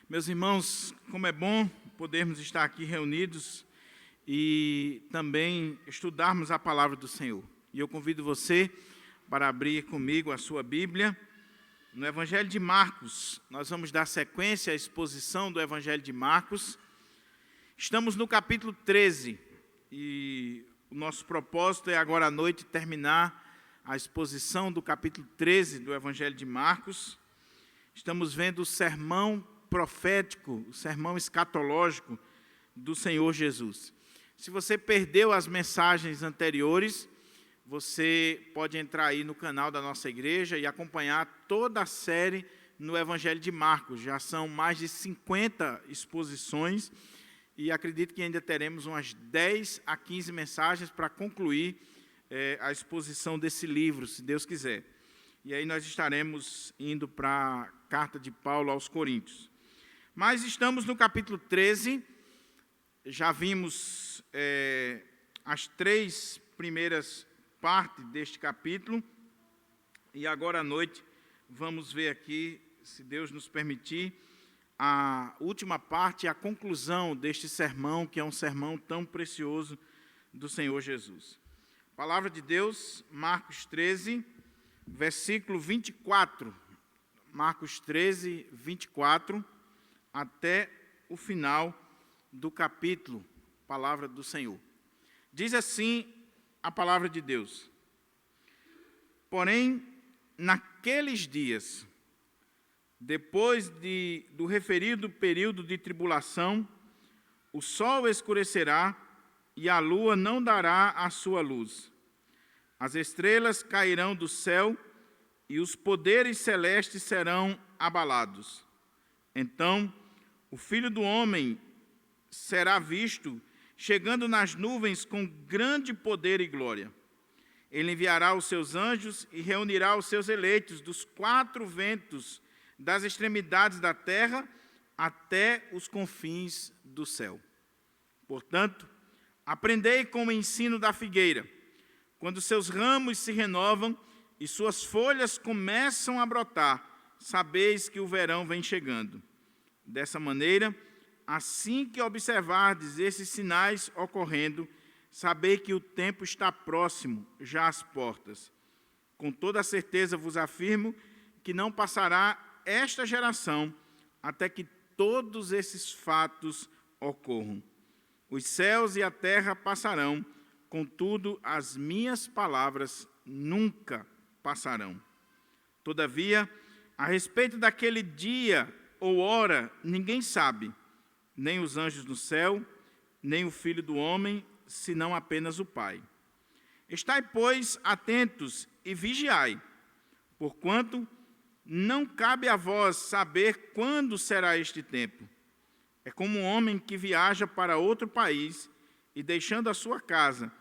Meus irmãos, como é bom podermos estar aqui reunidos e também estudarmos a palavra do Senhor. E eu convido você para abrir comigo a sua Bíblia. No Evangelho de Marcos, nós vamos dar sequência à exposição do Evangelho de Marcos. Estamos no capítulo 13 e o nosso propósito é agora à noite terminar a exposição do capítulo 13 do Evangelho de Marcos. Estamos vendo o sermão profético, o sermão escatológico do Senhor Jesus. Se você perdeu as mensagens anteriores, você pode entrar aí no canal da nossa igreja e acompanhar toda a série no Evangelho de Marcos. Já são mais de 50 exposições e acredito que ainda teremos umas 10 a 15 mensagens para concluir a exposição desse livro, se Deus quiser. E aí nós estaremos indo para a carta de Paulo aos Coríntios. Mas estamos no capítulo 13, já vimos as 3 primeiras partes deste capítulo, e agora à noite vamos ver aqui, se Deus nos permitir, a última parte, a conclusão deste sermão, que é um sermão tão precioso do Senhor Jesus. Palavra de Deus, Marcos 13, versículo 24. Marcos 13, 24, até o final do capítulo, palavra do Senhor. Diz assim a palavra de Deus: porém, naqueles dias, depois do referido período de tribulação, o sol escurecerá e a lua não dará a sua luz. As estrelas cairão do céu e os poderes celestes serão abalados. Então, o Filho do Homem será visto chegando nas nuvens com grande poder e glória. Ele enviará os seus anjos e reunirá os seus eleitos dos 4 ventos, das extremidades da terra até os confins do céu. Portanto, aprendei com o ensino da figueira. Quando seus ramos se renovam e suas folhas começam a brotar, sabeis que o verão vem chegando. Dessa maneira, assim que observardes esses sinais ocorrendo, sabei que o tempo está próximo, já às portas. Com toda a certeza vos afirmo que não passará esta geração até que todos esses fatos ocorram. Os céus e a terra passarão, contudo, as minhas palavras nunca passarão. Todavia, a respeito daquele dia ou hora, ninguém sabe, nem os anjos do céu, nem o Filho do Homem, senão apenas o Pai. Estai, pois, atentos e vigiai, porquanto não cabe a vós saber quando será este tempo. É como um homem que viaja para outro país e, deixando a sua casa,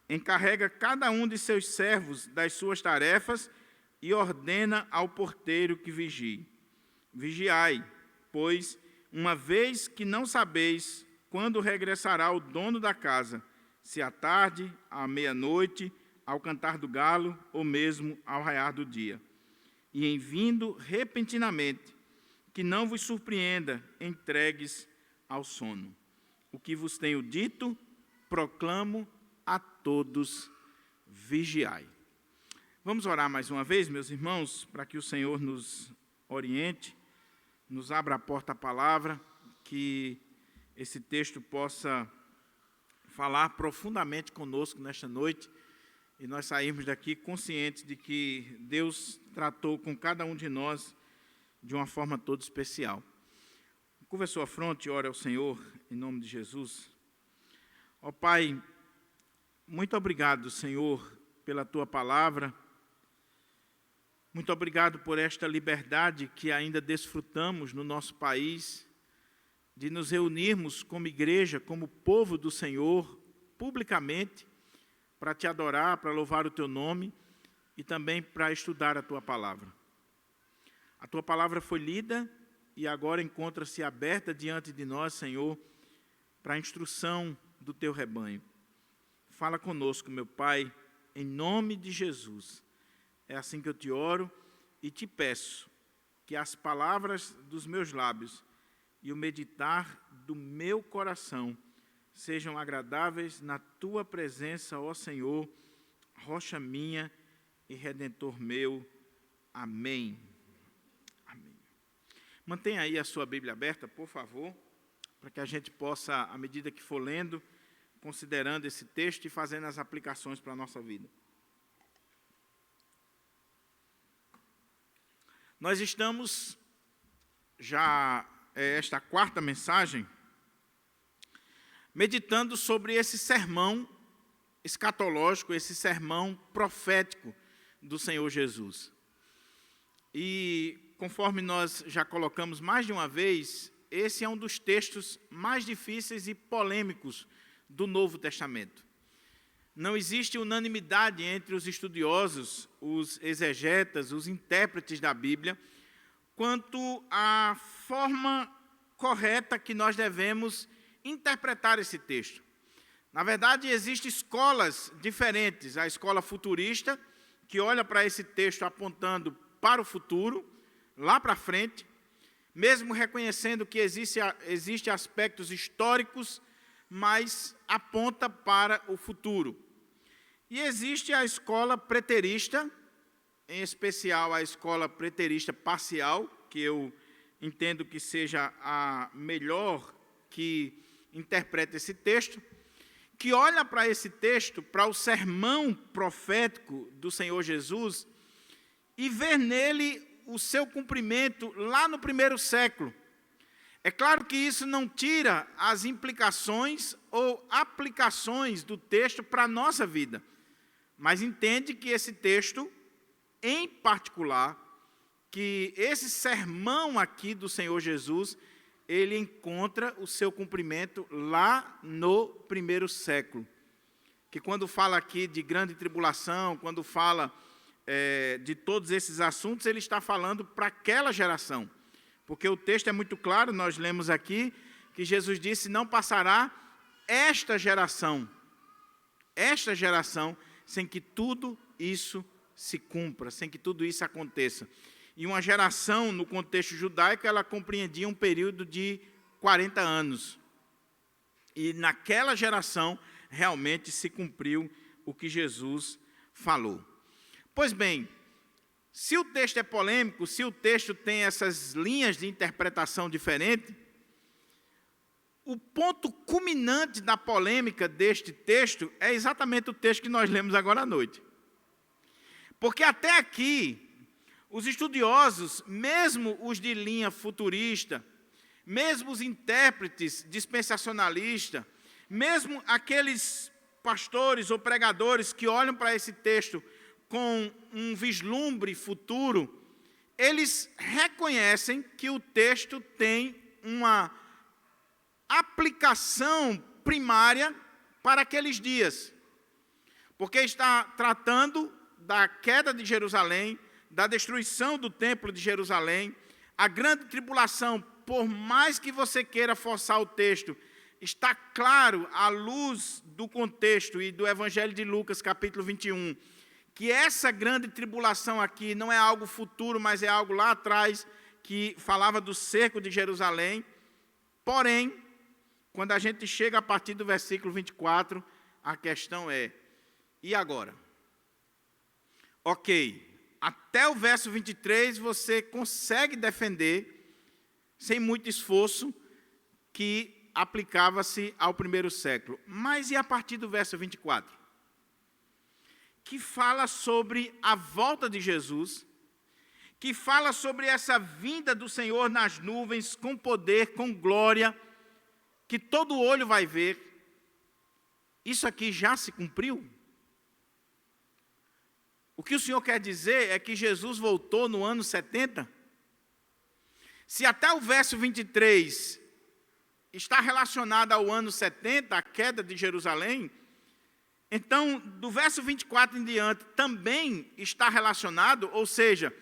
encarrega cada um de seus servos das suas tarefas e ordena ao porteiro que vigie. Vigiai, pois, uma vez que não sabeis quando regressará o dono da casa, se à tarde, à meia-noite, ao cantar do galo ou mesmo ao raiar do dia. E em vindo repentinamente, que não vos surpreenda, entregues ao sono. O que vos tenho dito, proclamo a todos, vigiai. Vamos orar mais uma vez, meus irmãos, para que o Senhor nos oriente, nos abra a porta à palavra, que esse texto possa falar profundamente conosco nesta noite e nós sairmos daqui conscientes de que Deus tratou com cada um de nós de uma forma toda especial. Curva a sua fronte e ore ao Senhor, em nome de Jesus. Ó Pai, muito obrigado, Senhor, pela Tua palavra. Muito obrigado por esta liberdade que ainda desfrutamos no nosso país, de nos reunirmos como igreja, como povo do Senhor, publicamente, para Te adorar, para louvar o Teu nome e também para estudar a Tua palavra. A Tua palavra foi lida e agora encontra-se aberta diante de nós, Senhor, para a instrução do Teu rebanho. Fala conosco, meu Pai, em nome de Jesus. É assim que eu te oro e te peço que as palavras dos meus lábios e o meditar do meu coração sejam agradáveis na tua presença, ó Senhor, rocha minha e redentor meu. Amém. Amém. Mantenha aí a sua Bíblia aberta, por favor, para que a gente possa, à medida que for lendo, considerando esse texto e fazendo as aplicações para a nossa vida. Nós estamos já, esta quarta mensagem, meditando sobre esse sermão escatológico, esse sermão profético do Senhor Jesus. E, conforme nós já colocamos mais de uma vez, esse é um dos textos mais difíceis e polêmicos do Novo Testamento. Não existe unanimidade entre os estudiosos, os exegetas, os intérpretes da Bíblia, quanto à forma correta que nós devemos interpretar esse texto. Na verdade, existem escolas diferentes. A escola futurista, que olha para esse texto apontando para o futuro, lá para frente, mesmo reconhecendo que existem aspectos históricos, mas aponta para o futuro. E existe a escola preterista, em especial a escola preterista parcial, que eu entendo que seja a melhor que interpreta esse texto, que olha para esse texto, para o sermão profético do Senhor Jesus, e vê nele o seu cumprimento lá no primeiro século. É claro que isso não tira as implicações ou aplicações do texto para a nossa vida, mas entende que esse texto, em particular, que esse sermão aqui do Senhor Jesus, ele encontra o seu cumprimento lá no primeiro século. Que quando fala aqui de grande tribulação, quando fala de todos esses assuntos, ele está falando para aquela geração. Porque o texto é muito claro, nós lemos aqui, que Jesus disse, não passará esta geração, sem que tudo isso se cumpra, sem que tudo isso aconteça. E uma geração, no contexto judaico, ela compreendia um período de 40 anos. E naquela geração, realmente se cumpriu o que Jesus falou. Pois bem, se o texto é polêmico, se o texto tem essas linhas de interpretação diferentes, o ponto culminante da polêmica deste texto é exatamente o texto que nós lemos agora à noite. Porque até aqui, os estudiosos, mesmo os de linha futurista, mesmo os intérpretes dispensacionalistas, mesmo aqueles pastores ou pregadores que olham para esse texto com um vislumbre futuro, eles reconhecem que o texto tem uma aplicação primária para aqueles dias, porque está tratando da queda de Jerusalém, da destruição do templo de Jerusalém, a grande tribulação. Por mais que você queira forçar o texto, está claro, à luz do contexto e do Evangelho de Lucas, capítulo 21, que essa grande tribulação aqui não é algo futuro, mas é algo lá atrás, que falava do cerco de Jerusalém. Porém, quando a gente chega a partir do versículo 24, a questão é, e agora? Ok, até o verso 23 você consegue defender, sem muito esforço, que aplicava-se ao primeiro século. Mas e a partir do verso 24? Que fala sobre a volta de Jesus, que fala sobre essa vinda do Senhor nas nuvens, com poder, com glória, que todo olho vai ver. Isso aqui já se cumpriu? O que o Senhor quer dizer é que Jesus voltou no ano 70? Se até o verso 23 está relacionado ao ano 70, a queda de Jerusalém, então, do verso 24 em diante, também está relacionado, ou seja,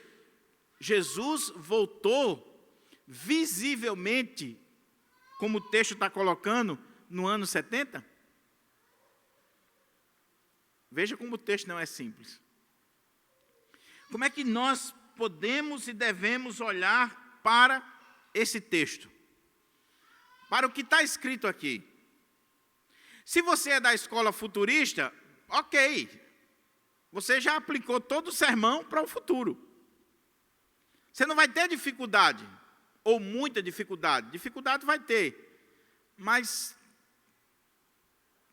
Jesus voltou visivelmente, como o texto está colocando, no ano 70? Veja como o texto não é simples. Como é que nós podemos e devemos olhar para esse texto? para o que está escrito aqui. Se você é da escola futurista, ok, você já aplicou todo o sermão para o futuro. Você não vai ter dificuldade, ou muita dificuldade. Dificuldade vai ter, mas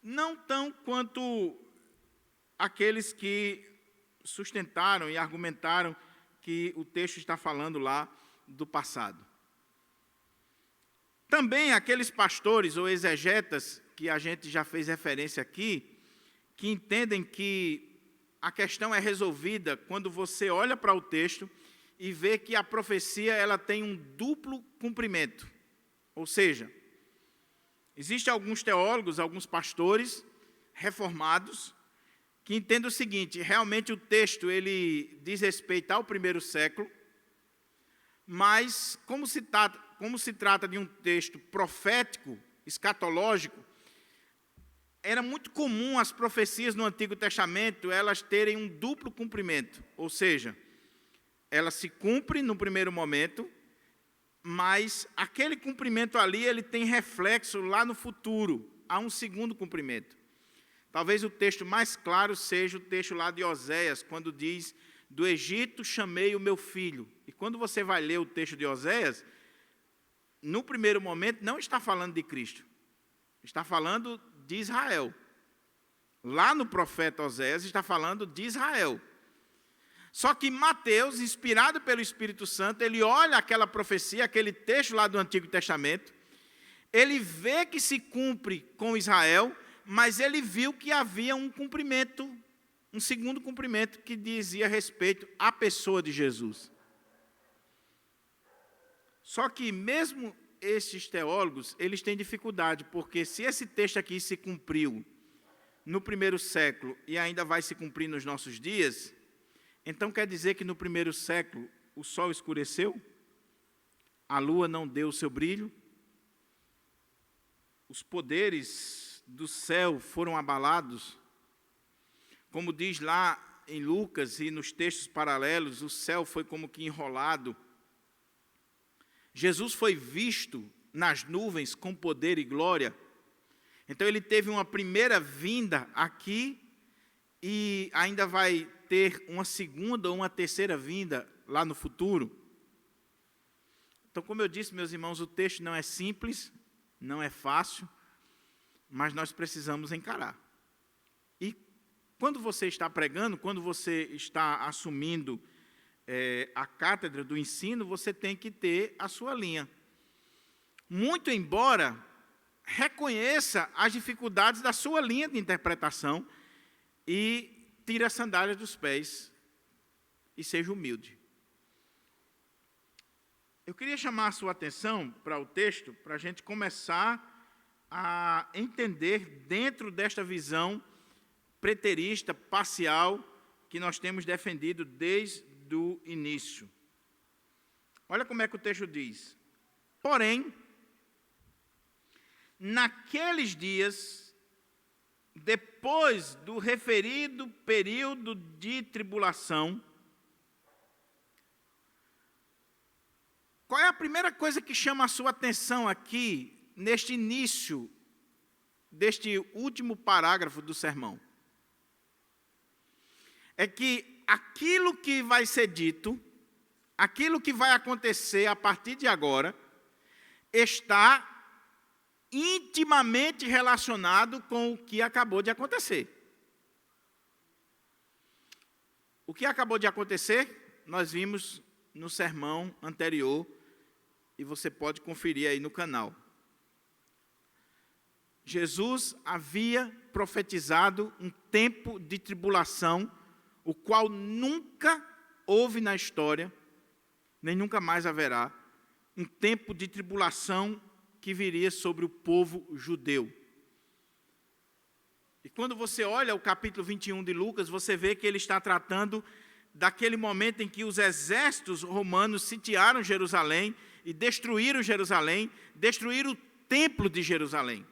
não tão quanto aqueles que sustentaram e argumentaram que o texto está falando lá do passado. Também aqueles pastores ou exegetas, que a gente já fez referência aqui, que entendem que a questão é resolvida quando você olha para o texto e vê que a profecia ela tem um duplo cumprimento. Ou seja, existem alguns teólogos, alguns pastores reformados, que entendem o seguinte: realmente o texto ele diz respeito ao primeiro século, mas como se trata de um texto profético, escatológico, era muito comum as profecias no Antigo Testamento elas terem um duplo cumprimento, ou seja, ela se cumpre no primeiro momento, mas aquele cumprimento ali ele tem reflexo lá no futuro, há um segundo cumprimento. Talvez o texto mais claro seja o texto lá de Oséias, quando diz: do Egito chamei o meu filho. E quando você vai ler o texto de Oséias, no primeiro momento não está falando de Cristo, está falando de Israel. Lá no profeta Oséias está falando de Israel. Só que Mateus, inspirado pelo Espírito Santo, ele olha aquela profecia, aquele texto lá do Antigo Testamento, ele vê que se cumpre com Israel, mas ele viu que havia um cumprimento, um segundo cumprimento, que dizia respeito à pessoa de Jesus. Só que mesmo estes teólogos, eles têm dificuldade, porque se esse texto aqui se cumpriu no primeiro século e ainda vai se cumprir nos nossos dias, então quer dizer que no primeiro século o sol escureceu, a lua não deu o seu brilho, os poderes do céu foram abalados, como diz lá em Lucas e nos textos paralelos, o céu foi como que enrolado. Jesus foi visto nas nuvens com poder e glória. Então ele teve uma primeira vinda aqui e ainda vai ter uma segunda ou uma terceira vinda lá no futuro. Então, como eu disse, meus irmãos, o texto não é simples, não é fácil, mas nós precisamos encarar. E quando você está pregando, quando você está assumindo a cátedra do ensino, você tem que ter a sua linha. Muito embora reconheça as dificuldades da sua linha de interpretação e tire as sandálias dos pés e seja humilde. Eu queria chamar a sua atenção para o texto, para a gente começar a entender dentro desta visão preterista, parcial, que nós temos defendido desde o início. Olha como é que o texto diz: porém, naqueles dias, depois do referido período de tribulação, qual é a primeira coisa que chama a sua atenção aqui, neste início, deste último parágrafo do sermão? É que aquilo que vai ser dito, aquilo que vai acontecer a partir de agora, está intimamente relacionado com o que acabou de acontecer. O que acabou de acontecer, nós vimos no sermão anterior, e você pode conferir aí no canal. Jesus havia profetizado um tempo de tribulação, o qual nunca houve na história, nem nunca mais haverá, um tempo de tribulação que viria sobre o povo judeu. E quando você olha o capítulo 21 de Lucas, você vê que ele está tratando daquele momento em que os exércitos romanos sitiaram Jerusalém e destruíram Jerusalém, destruíram o templo de Jerusalém.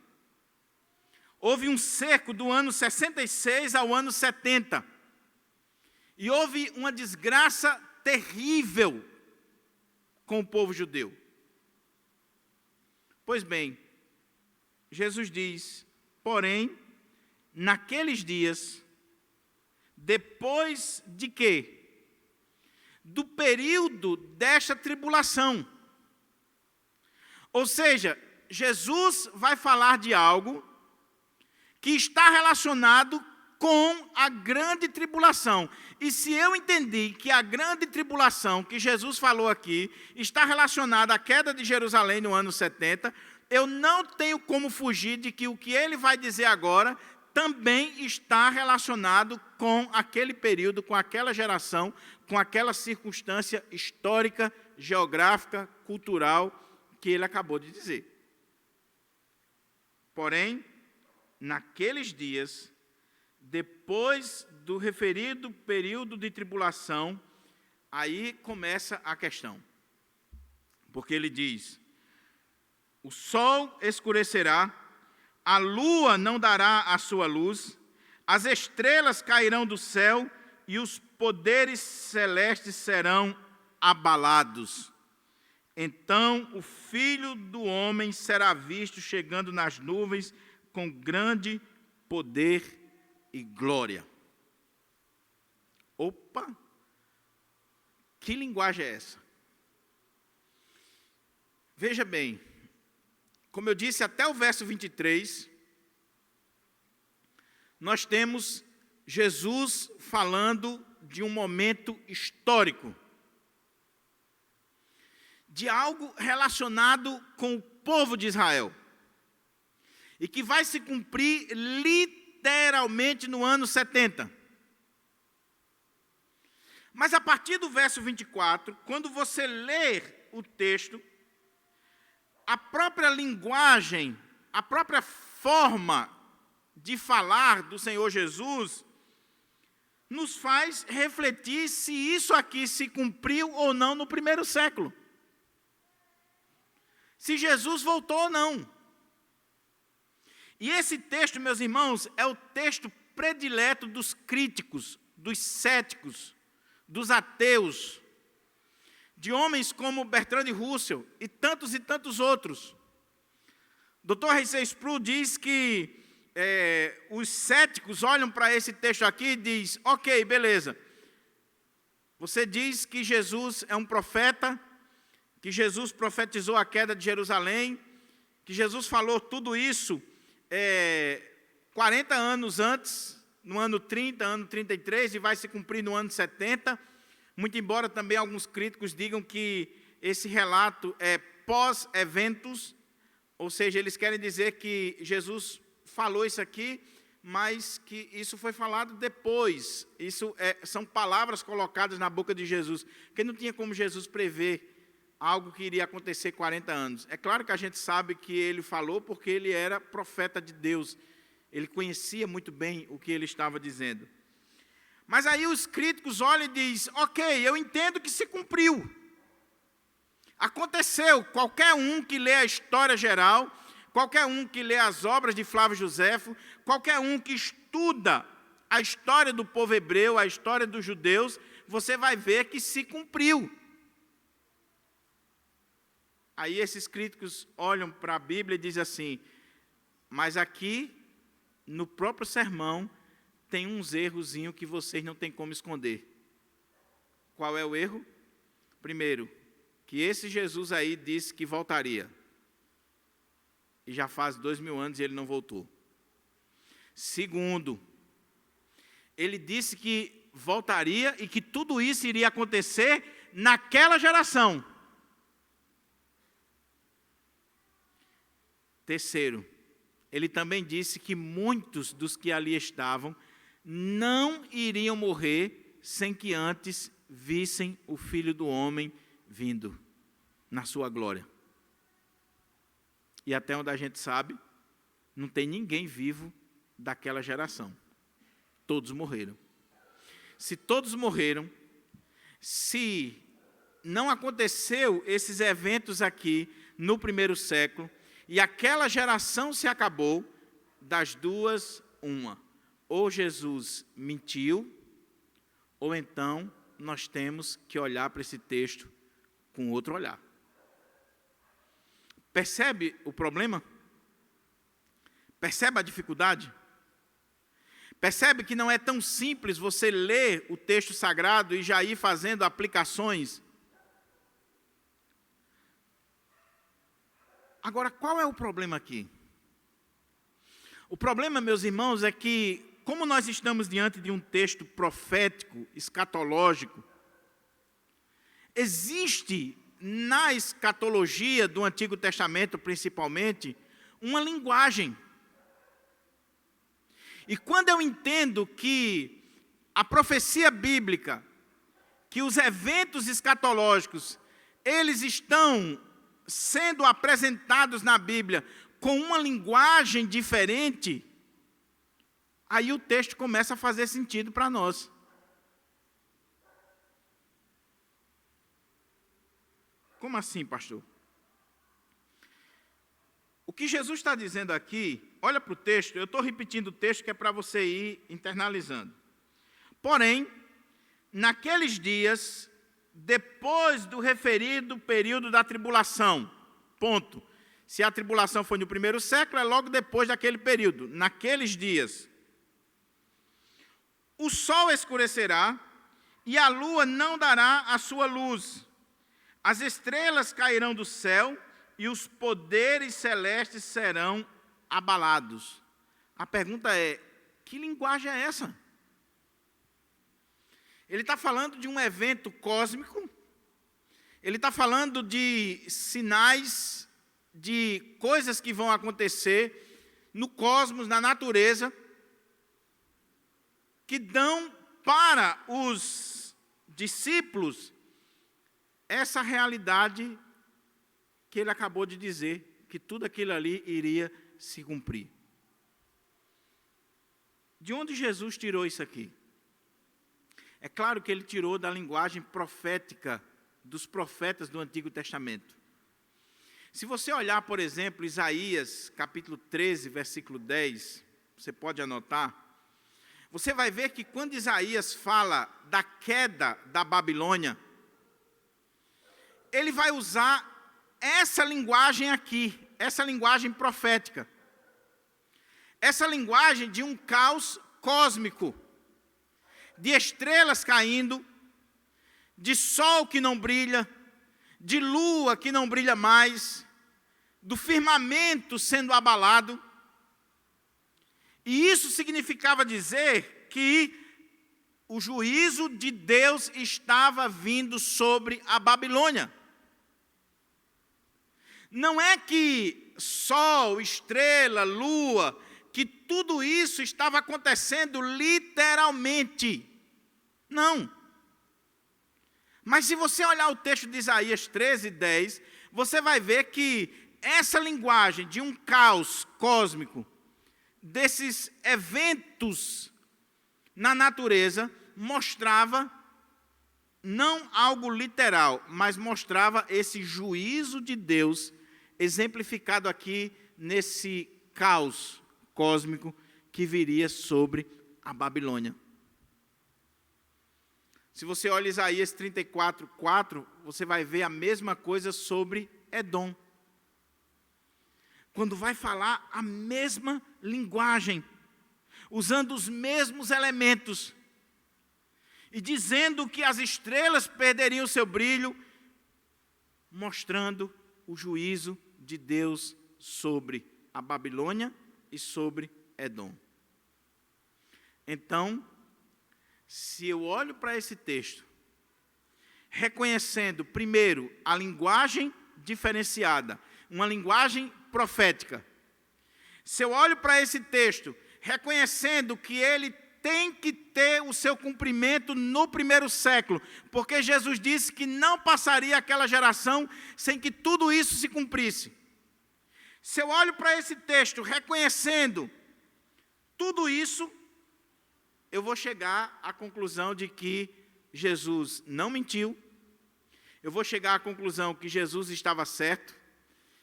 Houve um cerco do ano 66 ao ano 70. E houve uma desgraça terrível com o povo judeu. Pois bem, Jesus diz, porém, naqueles dias, depois de quê? Do período desta tribulação. Ou seja, Jesus vai falar de algo que está relacionado com a grande tribulação. E se eu entendi que a grande tribulação que Jesus falou aqui está relacionada à queda de Jerusalém no ano 70, eu não tenho como fugir de que o que ele vai dizer agora também está relacionado com aquele período, com aquela geração, com aquela circunstância histórica, geográfica, cultural que ele acabou de dizer. Porém, naqueles dias, depois do referido período de tribulação, aí começa a questão. Porque ele diz, o sol escurecerá, a lua não dará a sua luz, as estrelas cairão do céu e os poderes celestes serão abalados. Então o Filho do Homem será visto chegando nas nuvens com grande poder e glória. Opa! Que linguagem é essa? Veja bem, como eu disse, até o verso 23, nós temos Jesus falando de um momento histórico, de algo relacionado com o povo de Israel, e que vai se cumprir literalmente no ano 70. Mas a partir do verso 24, quando você ler o texto, a própria linguagem, a própria forma de falar do Senhor Jesus, nos faz refletir se isso aqui se cumpriu ou não no primeiro século. Se Jesus voltou ou não. E esse texto, meus irmãos, é o texto predileto dos críticos, dos céticos, dos ateus, de homens como Bertrand Russell e tantos outros. Dr. R.C. Sproul diz que os céticos olham para esse texto aqui e dizem, ok, beleza, você diz que Jesus é um profeta, que Jesus profetizou a queda de Jerusalém, que Jesus falou tudo isso 40 anos antes, no ano 30, ano 33, e vai se cumprir no ano 70, muito embora também alguns críticos digam que esse relato é pós-eventos, ou seja, eles querem dizer que Jesus falou isso aqui, mas que isso foi falado depois. Isso são palavras colocadas na boca de Jesus, porque não tinha como Jesus prever algo que iria acontecer 40 anos. É claro que a gente sabe que ele falou porque ele era profeta de Deus. Ele conhecia muito bem o que ele estava dizendo. Mas aí os críticos olham e dizem, ok, eu entendo que se cumpriu. Aconteceu. Qualquer um que lê a história geral, qualquer um que lê as obras de Flávio Josefo, qualquer um que estuda a história do povo hebreu, a história dos judeus, você vai ver que se cumpriu. Aí esses críticos olham para a Bíblia e dizem assim, mas aqui, no próprio sermão, tem uns errozinhos que vocês não têm como esconder. Qual é o erro? Primeiro, que esse Jesus aí disse que voltaria. E já faz 2000 anos e ele não voltou. Segundo, ele disse que voltaria e que tudo isso iria acontecer naquela geração. Terceiro, ele também disse que muitos dos que ali estavam não iriam morrer sem que antes vissem o Filho do Homem vindo na sua glória. E até onde a gente sabe, não tem ninguém vivo daquela geração. Todos morreram. Se todos morreram, se não aconteceu esses eventos aqui no primeiro século, e aquela geração se acabou, das duas, uma. Ou Jesus mentiu, ou então nós temos que olhar para esse texto com outro olhar. Percebe o problema? Percebe a dificuldade? Percebe que não é tão simples você ler o texto sagrado e já ir fazendo aplicações? Agora, qual é o problema aqui? O problema, meus irmãos, é que, como nós estamos diante de um texto profético, escatológico, existe na escatologia do Antigo Testamento, principalmente, uma linguagem. E quando eu entendo que a profecia bíblica, que os eventos escatológicos, eles estão sendo apresentados na Bíblia com uma linguagem diferente, aí o texto começa a fazer sentido para nós. Como assim, pastor? O que Jesus está dizendo aqui, olha para o texto, eu estou repetindo o texto que é para você ir internalizando. Porém, naqueles dias, depois do referido período da tribulação, ponto. Se a tribulação foi no primeiro século, é logo depois daquele período. Naqueles dias, o sol escurecerá e a lua não dará a sua luz. As estrelas cairão do céu e os poderes celestes serão abalados. A pergunta é, que linguagem é essa? Ele está falando de um evento cósmico, ele está falando de sinais, de coisas que vão acontecer no cosmos, na natureza, que dão para os discípulos essa realidade que ele acabou de dizer, que tudo aquilo ali iria se cumprir. De onde Jesus tirou isso aqui? É claro que ele tirou da linguagem profética dos profetas do Antigo Testamento. Se você olhar, por exemplo, Isaías, capítulo 13, versículo 10, você pode anotar, você vai ver que quando Isaías fala da queda da Babilônia, ele vai usar essa linguagem aqui, essa linguagem profética. Essa linguagem de um caos cósmico, de estrelas caindo, de sol que não brilha, de lua que não brilha mais, do firmamento sendo abalado. E isso significava dizer que o juízo de Deus estava vindo sobre a Babilônia. Não é que sol, estrela, lua, que tudo isso estava acontecendo literalmente. Não. Mas se você olhar o texto de Isaías 13, 10, você vai ver que essa linguagem de um caos cósmico, desses eventos na natureza, mostrava não algo literal, mas mostrava esse juízo de Deus, exemplificado aqui nesse caos cósmico que viria sobre a Babilônia. Se você olha Isaías 34, 4, você vai ver a mesma coisa sobre Edom. Quando vai falar a mesma linguagem, usando os mesmos elementos, e dizendo que as estrelas perderiam seu brilho, mostrando o juízo de Deus sobre a Babilônia e sobre Edom. Então, se eu olho para esse texto, reconhecendo, primeiro, a linguagem diferenciada, uma linguagem profética. Se eu olho para esse texto, reconhecendo que ele tem que ter o seu cumprimento no primeiro século, porque Jesus disse que não passaria aquela geração sem que tudo isso se cumprisse. Se eu olho para esse texto, reconhecendo tudo isso, eu vou chegar à conclusão de que Jesus não mentiu, eu vou chegar à conclusão que Jesus estava certo,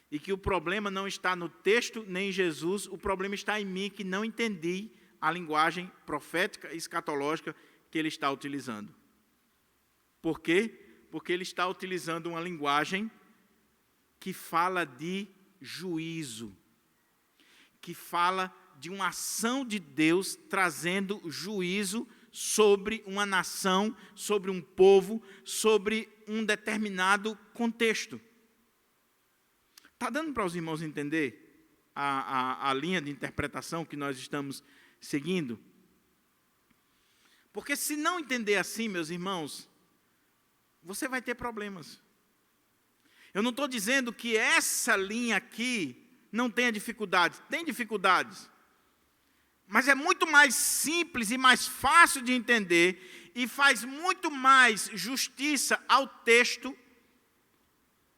e que o problema não está no texto nem em Jesus, o problema está em mim, que não entendi a linguagem profética e escatológica que ele está utilizando. Por quê? Porque ele está utilizando uma linguagem que fala de juízo, que fala de uma ação de Deus trazendo juízo sobre uma nação, sobre um povo, sobre um determinado contexto. Está dando para os irmãos entender a linha de interpretação que nós estamos seguindo? Porque se não entender assim, meus irmãos, você vai ter problemas. Eu não estou dizendo que essa linha aqui não tenha dificuldades. Tem dificuldades. Mas é muito mais simples e mais fácil de entender e faz muito mais justiça ao texto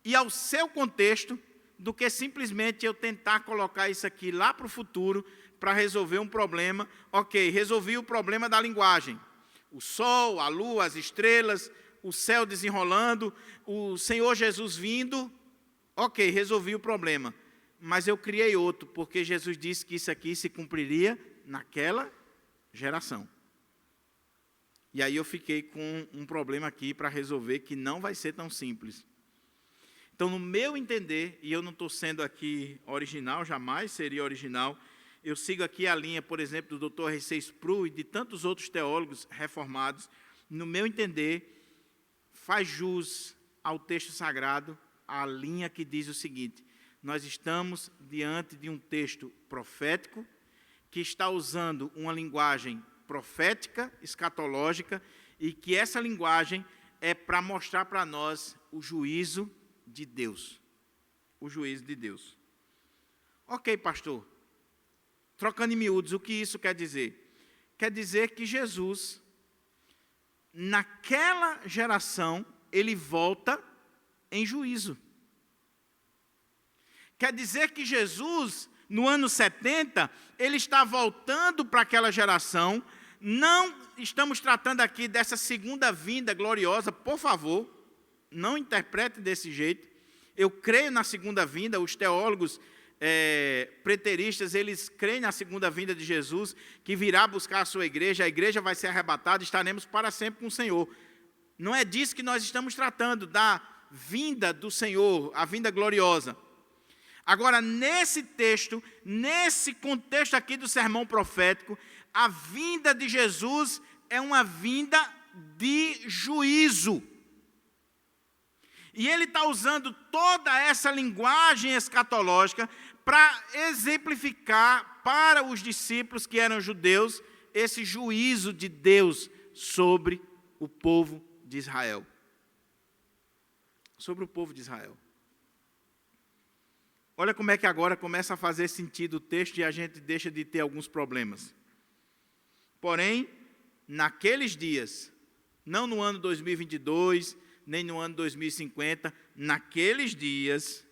e ao seu contexto do que simplesmente eu tentar colocar isso aqui lá para o futuro para resolver um problema. Ok, resolvi o problema da linguagem. O sol, a lua, as estrelas, o céu desenrolando, o Senhor Jesus vindo. Ok, resolvi o problema. Mas eu criei outro, porque Jesus disse que isso aqui se cumpriria naquela geração. E aí eu fiquei com um problema aqui para resolver que não vai ser tão simples. Então, no meu entender, e eu não estou sendo aqui original, jamais seria original, eu sigo aqui a linha, por exemplo, do Dr. R.C. Sproul e de tantos outros teólogos reformados. No meu entender, faz jus ao texto sagrado a linha que diz o seguinte: nós estamos diante de um texto profético que está usando uma linguagem profética, escatológica, e que essa linguagem é para mostrar para nós o juízo de Deus. O juízo de Deus. Ok, pastor. Trocando em miúdos, o que isso quer dizer? Quer dizer que Jesus, naquela geração, ele volta em juízo. Quer dizer que Jesus, no ano 70, ele está voltando para aquela geração. Não estamos tratando aqui dessa segunda vinda gloriosa, por favor, não interprete desse jeito. Eu creio na segunda vinda, os teólogos preteristas, eles creem na segunda vinda de Jesus, que virá buscar a sua igreja, a igreja vai ser arrebatada e estaremos para sempre com o Senhor. Não é disso que nós estamos tratando, da vinda do Senhor, a vinda gloriosa. Agora, nesse texto, nesse contexto aqui do sermão profético, a vinda de Jesus é uma vinda de juízo. E ele está usando toda essa linguagem escatológica para exemplificar para os discípulos que eram judeus esse juízo de Deus sobre o povo de Israel. Sobre o povo de Israel. Olha como é que agora começa a fazer sentido o texto e a gente deixa de ter alguns problemas. Porém, naqueles dias, não no ano 2022, nem no ano 2050, naqueles dias,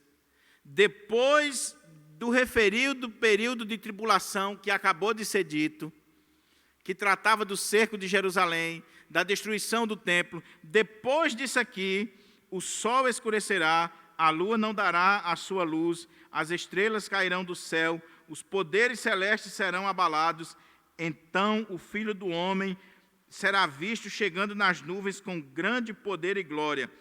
depois do referido período de tribulação que acabou de ser dito, que tratava do cerco de Jerusalém, da destruição do templo, depois disso aqui, o sol escurecerá, a lua não dará a sua luz, as estrelas cairão do céu, os poderes celestes serão abalados, então o Filho do Homem será visto chegando nas nuvens com grande poder e glória.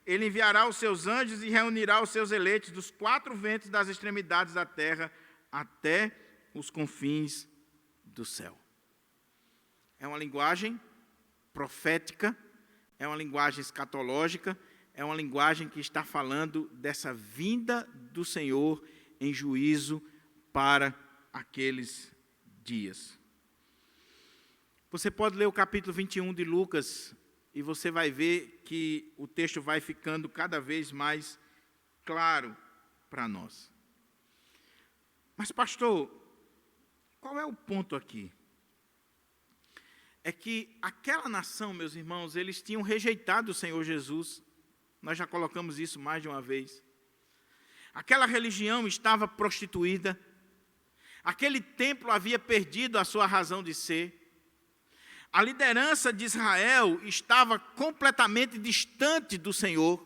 Ele enviará os seus anjos e reunirá os seus eleitos dos quatro ventos das extremidades da terra até os confins do céu. É uma linguagem profética, é uma linguagem escatológica, é uma linguagem que está falando dessa vinda do Senhor em juízo para aqueles dias. Você pode ler o capítulo 21 de Lucas e você vai ver que o texto vai ficando cada vez mais claro para nós. Mas, pastor, qual é o ponto aqui? É que aquela nação, meus irmãos, eles tinham rejeitado o Senhor Jesus. Nós já colocamos isso mais de uma vez. Aquela religião estava prostituída. Aquele templo havia perdido a sua razão de ser. A liderança de Israel estava completamente distante do Senhor.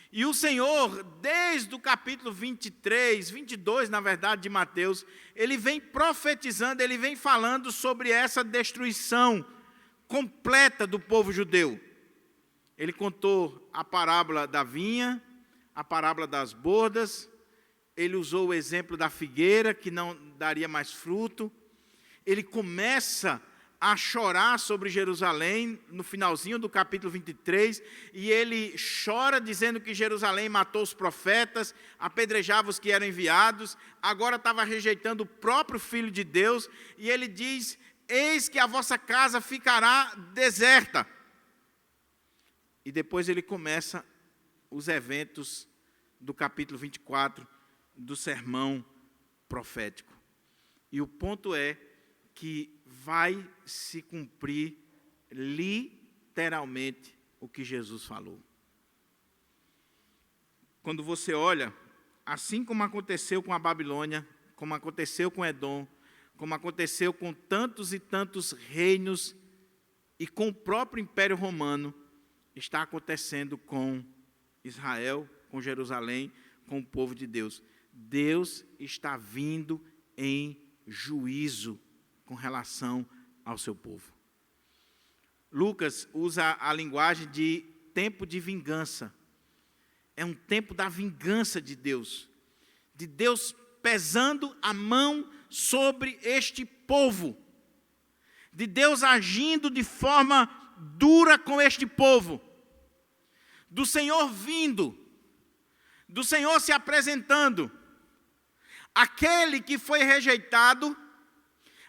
E o Senhor, desde o capítulo 23, 22, na verdade, de Mateus, ele vem profetizando, ele vem falando sobre essa destruição completa do povo judeu. Ele contou a parábola da vinha, a parábola das bodas, ele usou o exemplo da figueira, que não daria mais fruto. Ele começa a chorar sobre Jerusalém, no finalzinho do capítulo 23, e ele chora dizendo que Jerusalém matou os profetas, apedrejava os que eram enviados, agora estava rejeitando o próprio Filho de Deus, e ele diz: eis que a vossa casa ficará deserta. E depois ele começa os eventos do capítulo 24, do sermão profético. E o ponto é que vai se cumprir literalmente o que Jesus falou. Quando você olha, assim como aconteceu com a Babilônia, como aconteceu com Edom, como aconteceu com tantos e tantos reinos e com o próprio Império Romano, está acontecendo com Israel, com Jerusalém, com o povo de Deus. Deus está vindo em juízo com relação ao seu povo. Lucas usa a linguagem de tempo de vingança. É um tempo da vingança de Deus pesando a mão sobre este povo, de Deus agindo de forma dura com este povo, do Senhor vindo, do Senhor se apresentando, aquele que foi rejeitado,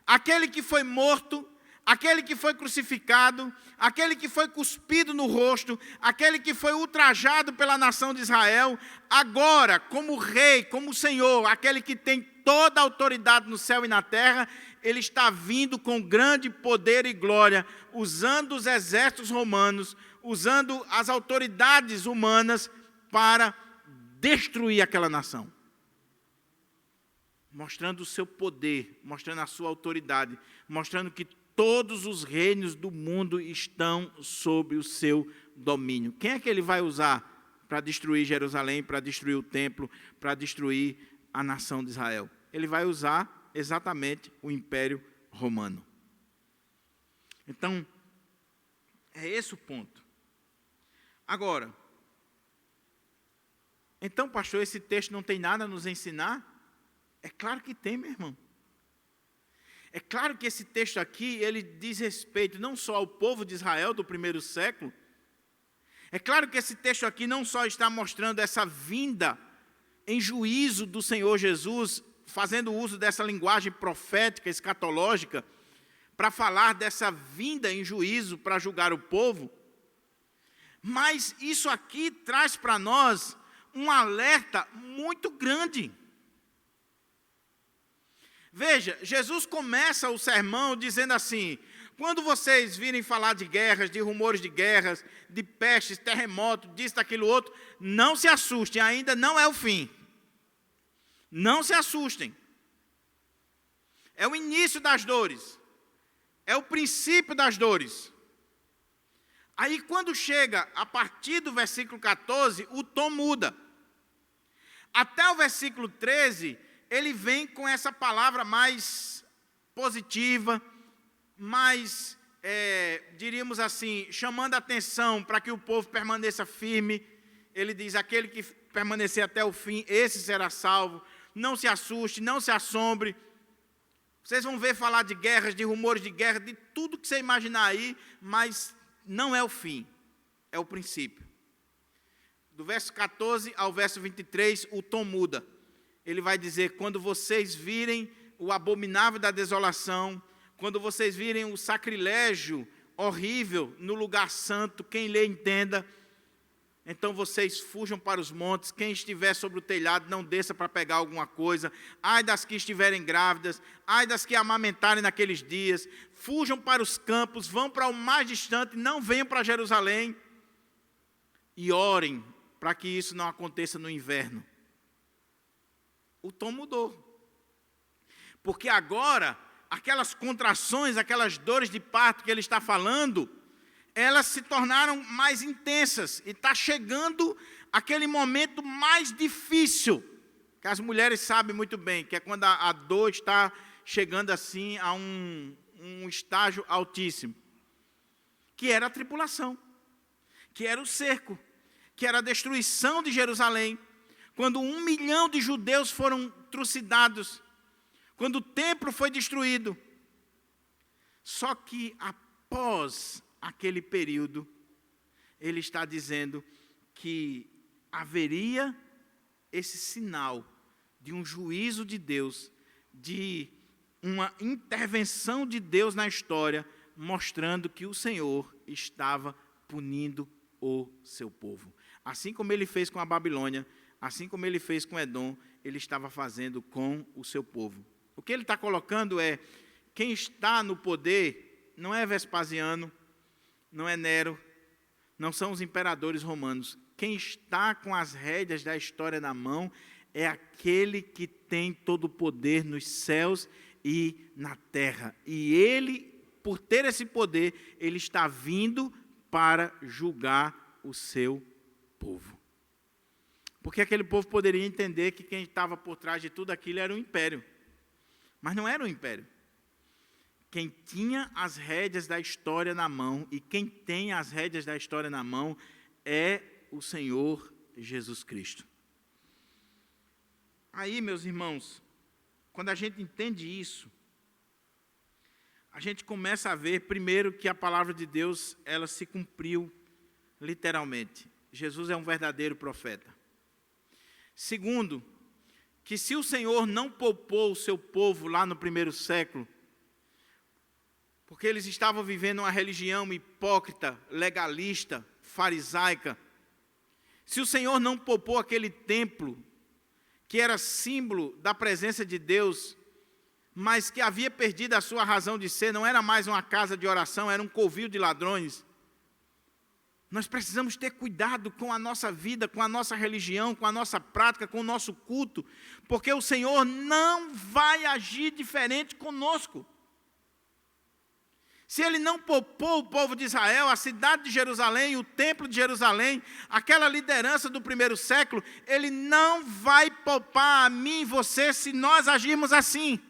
aquele que foi morto, aquele que foi crucificado, aquele que foi cuspido no rosto, aquele que foi ultrajado pela nação de Israel, agora, como rei, como Senhor, aquele que tem toda a autoridade no céu e na terra, ele está vindo com grande poder e glória, usando os exércitos romanos, usando as autoridades humanas para destruir aquela nação. Mostrando o seu poder, mostrando a sua autoridade, mostrando que todos os reinos do mundo estão sob o seu domínio. Quem é que ele vai usar para destruir Jerusalém, para destruir o templo, para destruir a nação de Israel? Ele vai usar exatamente o Império Romano. Então, é esse o ponto. Agora, então, pastor, esse texto não tem nada a nos ensinar? É claro que tem, meu irmão. É claro que esse texto aqui, ele diz respeito não só ao povo de Israel do primeiro século. É claro que esse texto aqui não só está mostrando essa vinda em juízo do Senhor Jesus, fazendo uso dessa linguagem profética, escatológica, para falar dessa vinda em juízo para julgar o povo, mas isso aqui traz para nós um alerta muito grande. Veja, Jesus começa o sermão dizendo assim: quando vocês virem falar de guerras, de rumores de guerras, de pestes, terremotos, disso, daquilo outro, não se assustem, ainda não é o fim. Não se assustem. É o início das dores. É o princípio das dores. Aí quando chega a partir do versículo 14, o tom muda. Até o versículo 13, ele vem com essa palavra mais positiva, mais, diríamos assim, chamando a atenção para que o povo permaneça firme. Ele diz: aquele que permanecer até o fim, esse será salvo. Não se assuste, não se assombre. Vocês vão ver falar de guerras, de rumores de guerra, de tudo que você imaginar aí, mas não é o fim, é o princípio. Do verso 14 ao verso 23, o tom muda. Ele vai dizer: quando vocês virem o abominável da desolação, quando vocês virem o sacrilégio horrível no lugar santo, quem lê entenda, então vocês fujam para os montes. Quem estiver sobre o telhado, não desça para pegar alguma coisa. Ai das que estiverem grávidas, ai das que amamentarem naqueles dias. Fujam para os campos, vão para o mais distante, não venham para Jerusalém. E orem para que isso não aconteça no inverno. O tom mudou. Porque agora, aquelas contrações, aquelas dores de parto que ele está falando, elas se tornaram mais intensas. E está chegando aquele momento mais difícil, que as mulheres sabem muito bem, que é quando a dor está chegando assim a um estágio altíssimo. Que era a tribulação, que era o cerco, que era a destruição de Jerusalém. quando 1 milhão de judeus foram trucidados, quando o templo foi destruído. Só que após aquele período, ele está dizendo que haveria esse sinal de um juízo de Deus, de uma intervenção de Deus na história, mostrando que o Senhor estava punindo o seu povo. Assim como ele fez com a Babilônia, assim como ele fez com Edom, ele estava fazendo com o seu povo. O que ele está colocando é, quem está no poder não é Vespasiano, não é Nero, não são os imperadores romanos. Quem está com as rédeas da história na mão é aquele que tem todo o poder nos céus e na terra. E ele, por ter esse poder, ele está vindo para julgar o seu povo. Porque aquele povo poderia entender que quem estava por trás de tudo aquilo era o império. Mas não era o império. Quem tinha as rédeas da história na mão, e quem tem as rédeas da história na mão, é o Senhor Jesus Cristo. Aí, meus irmãos, quando a gente entende isso, a gente começa a ver, primeiro, que a palavra de Deus, ela se cumpriu literalmente. Jesus é um verdadeiro profeta. Segundo, que se o Senhor não poupou o seu povo lá no primeiro século, porque eles estavam vivendo uma religião hipócrita, legalista, farisaica, se o Senhor não poupou aquele templo, que era símbolo da presença de Deus, mas que havia perdido a sua razão de ser, não era mais uma casa de oração, era um covil de ladrões. Nós precisamos ter cuidado com a nossa vida, com a nossa religião, com a nossa prática, com o nosso culto, porque o Senhor não vai agir diferente conosco. Se Ele não poupou o povo de Israel, a cidade de Jerusalém, o templo de Jerusalém, aquela liderança do primeiro século, Ele não vai poupar a mim e você se nós agirmos assim.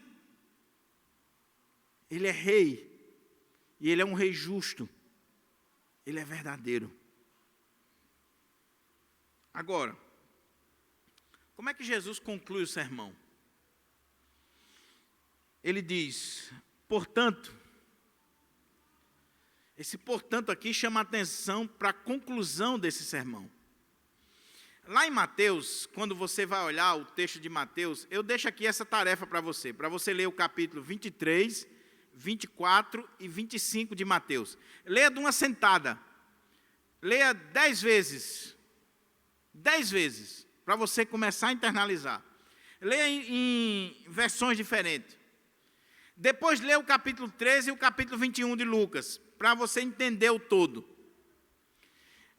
Ele é rei, e Ele é um rei justo. Ele é verdadeiro. Agora, como é que Jesus conclui o sermão? Ele diz, portanto, esse portanto aqui chama a atenção para a conclusão desse sermão. Lá em Mateus, quando você vai olhar o texto de Mateus, eu deixo aqui essa tarefa para você ler o capítulo 23, 24 e 25 de Mateus. Leia de uma sentada. Leia 10 vezes. 10 vezes, para você começar a internalizar. Leia em versões diferentes. Depois leia o capítulo 13 e o capítulo 21 de Lucas, para você entender o todo.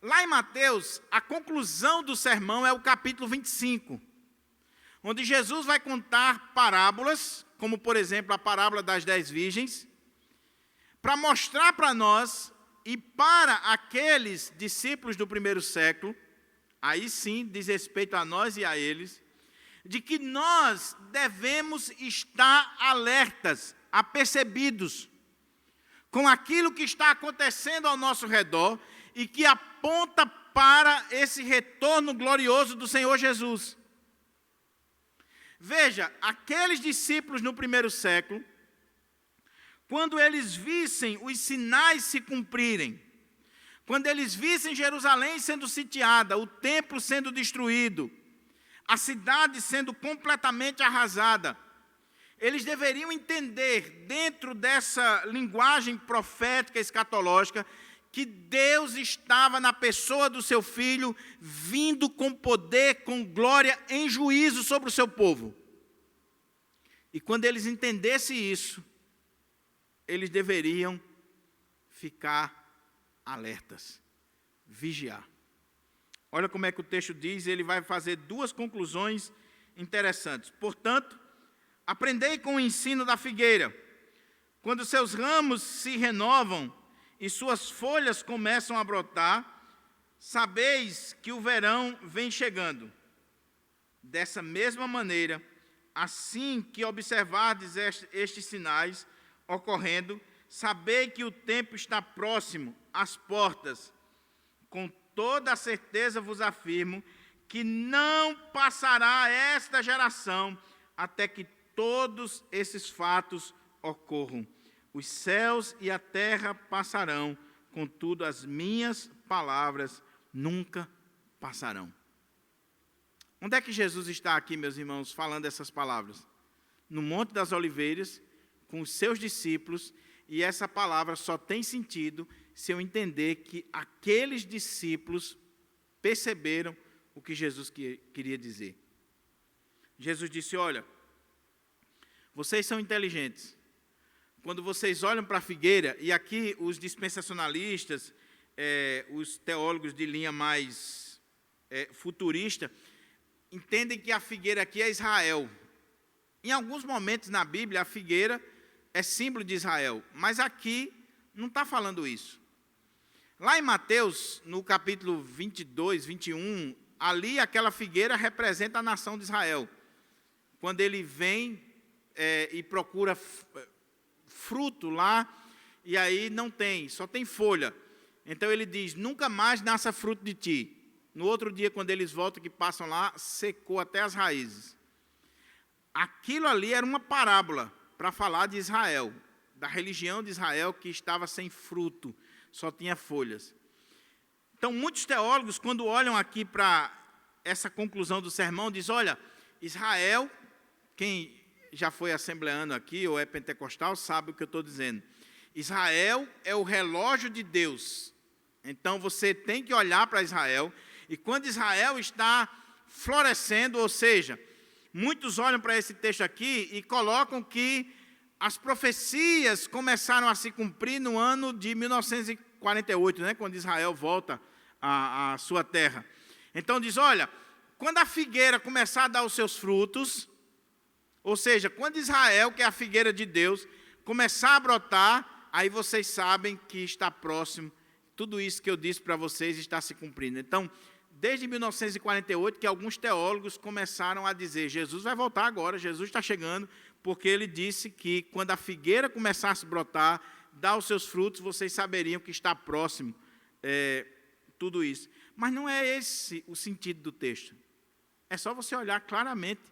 Lá em Mateus, a conclusão do sermão é o capítulo 25, onde Jesus vai contar parábolas, como, por exemplo, a parábola das 10 virgens, para mostrar para nós e para aqueles discípulos do primeiro século, aí sim diz respeito a nós e a eles, de que nós devemos estar alertas, apercebidos, com aquilo que está acontecendo ao nosso redor e que aponta para esse retorno glorioso do Senhor Jesus. Veja, aqueles discípulos no primeiro século, quando eles vissem os sinais se cumprirem, quando eles vissem Jerusalém sendo sitiada, o templo sendo destruído, a cidade sendo completamente arrasada, eles deveriam entender, dentro dessa linguagem profética escatológica, que Deus estava na pessoa do seu Filho, vindo com poder, com glória, em juízo sobre o seu povo. E quando eles entendessem isso, eles deveriam ficar alertas, vigiar. Olha como é que o texto diz, ele vai fazer duas conclusões interessantes. Portanto, aprendei com o ensino da figueira. Quando seus ramos se renovam e suas folhas começam a brotar, sabeis que o verão vem chegando. Dessa mesma maneira, assim que observardes estes sinais ocorrendo, sabei que o tempo está próximo, às portas. Com toda a certeza vos afirmo que não passará esta geração até que todos esses fatos ocorram. Os céus e a terra passarão, contudo as minhas palavras nunca passarão. Onde é que Jesus está aqui, meus irmãos, falando essas palavras? No Monte das Oliveiras, com os seus discípulos, e essa palavra só tem sentido se eu entender que aqueles discípulos perceberam o que Jesus queria dizer. Jesus disse: olha, vocês são inteligentes. Quando vocês olham para a figueira, e aqui os dispensacionalistas, os teólogos de linha mais futurista, entendem que a figueira aqui é Israel. Em alguns momentos na Bíblia, a figueira é símbolo de Israel, mas aqui não está falando isso. Lá em Mateus, no capítulo 22, 21, ali aquela figueira representa a nação de Israel. Quando ele vem e procura fruto lá, e aí não tem, só tem folha. Então ele diz: nunca mais nasça fruto de ti. No outro dia, quando eles voltam, que passam lá, secou até as raízes. Aquilo ali era uma parábola para falar de Israel, da religião de Israel que estava sem fruto, só tinha folhas. Então, muitos teólogos, quando olham aqui para essa conclusão do sermão, dizem: olha, Israel, quem já foi assembleano aqui ou é pentecostal sabe o que eu estou dizendo. Israel é o relógio de Deus. Então, você tem que olhar para Israel, e quando Israel está florescendo, ou seja, muitos olham para esse texto aqui e colocam que as profecias começaram a se cumprir no ano de 1948, né, quando Israel volta à sua terra. Então diz: olha, quando a figueira começar a dar os seus frutos, ou seja, quando Israel, que é a figueira de Deus, começar a brotar, aí vocês sabem que está próximo, tudo isso que eu disse para vocês está se cumprindo. Então, desde 1948, que alguns teólogos começaram a dizer: Jesus vai voltar agora, Jesus está chegando, porque ele disse que quando a figueira começasse a brotar, dar os seus frutos, vocês saberiam que está próximo tudo isso. Mas não é esse o sentido do texto. É só você olhar claramente.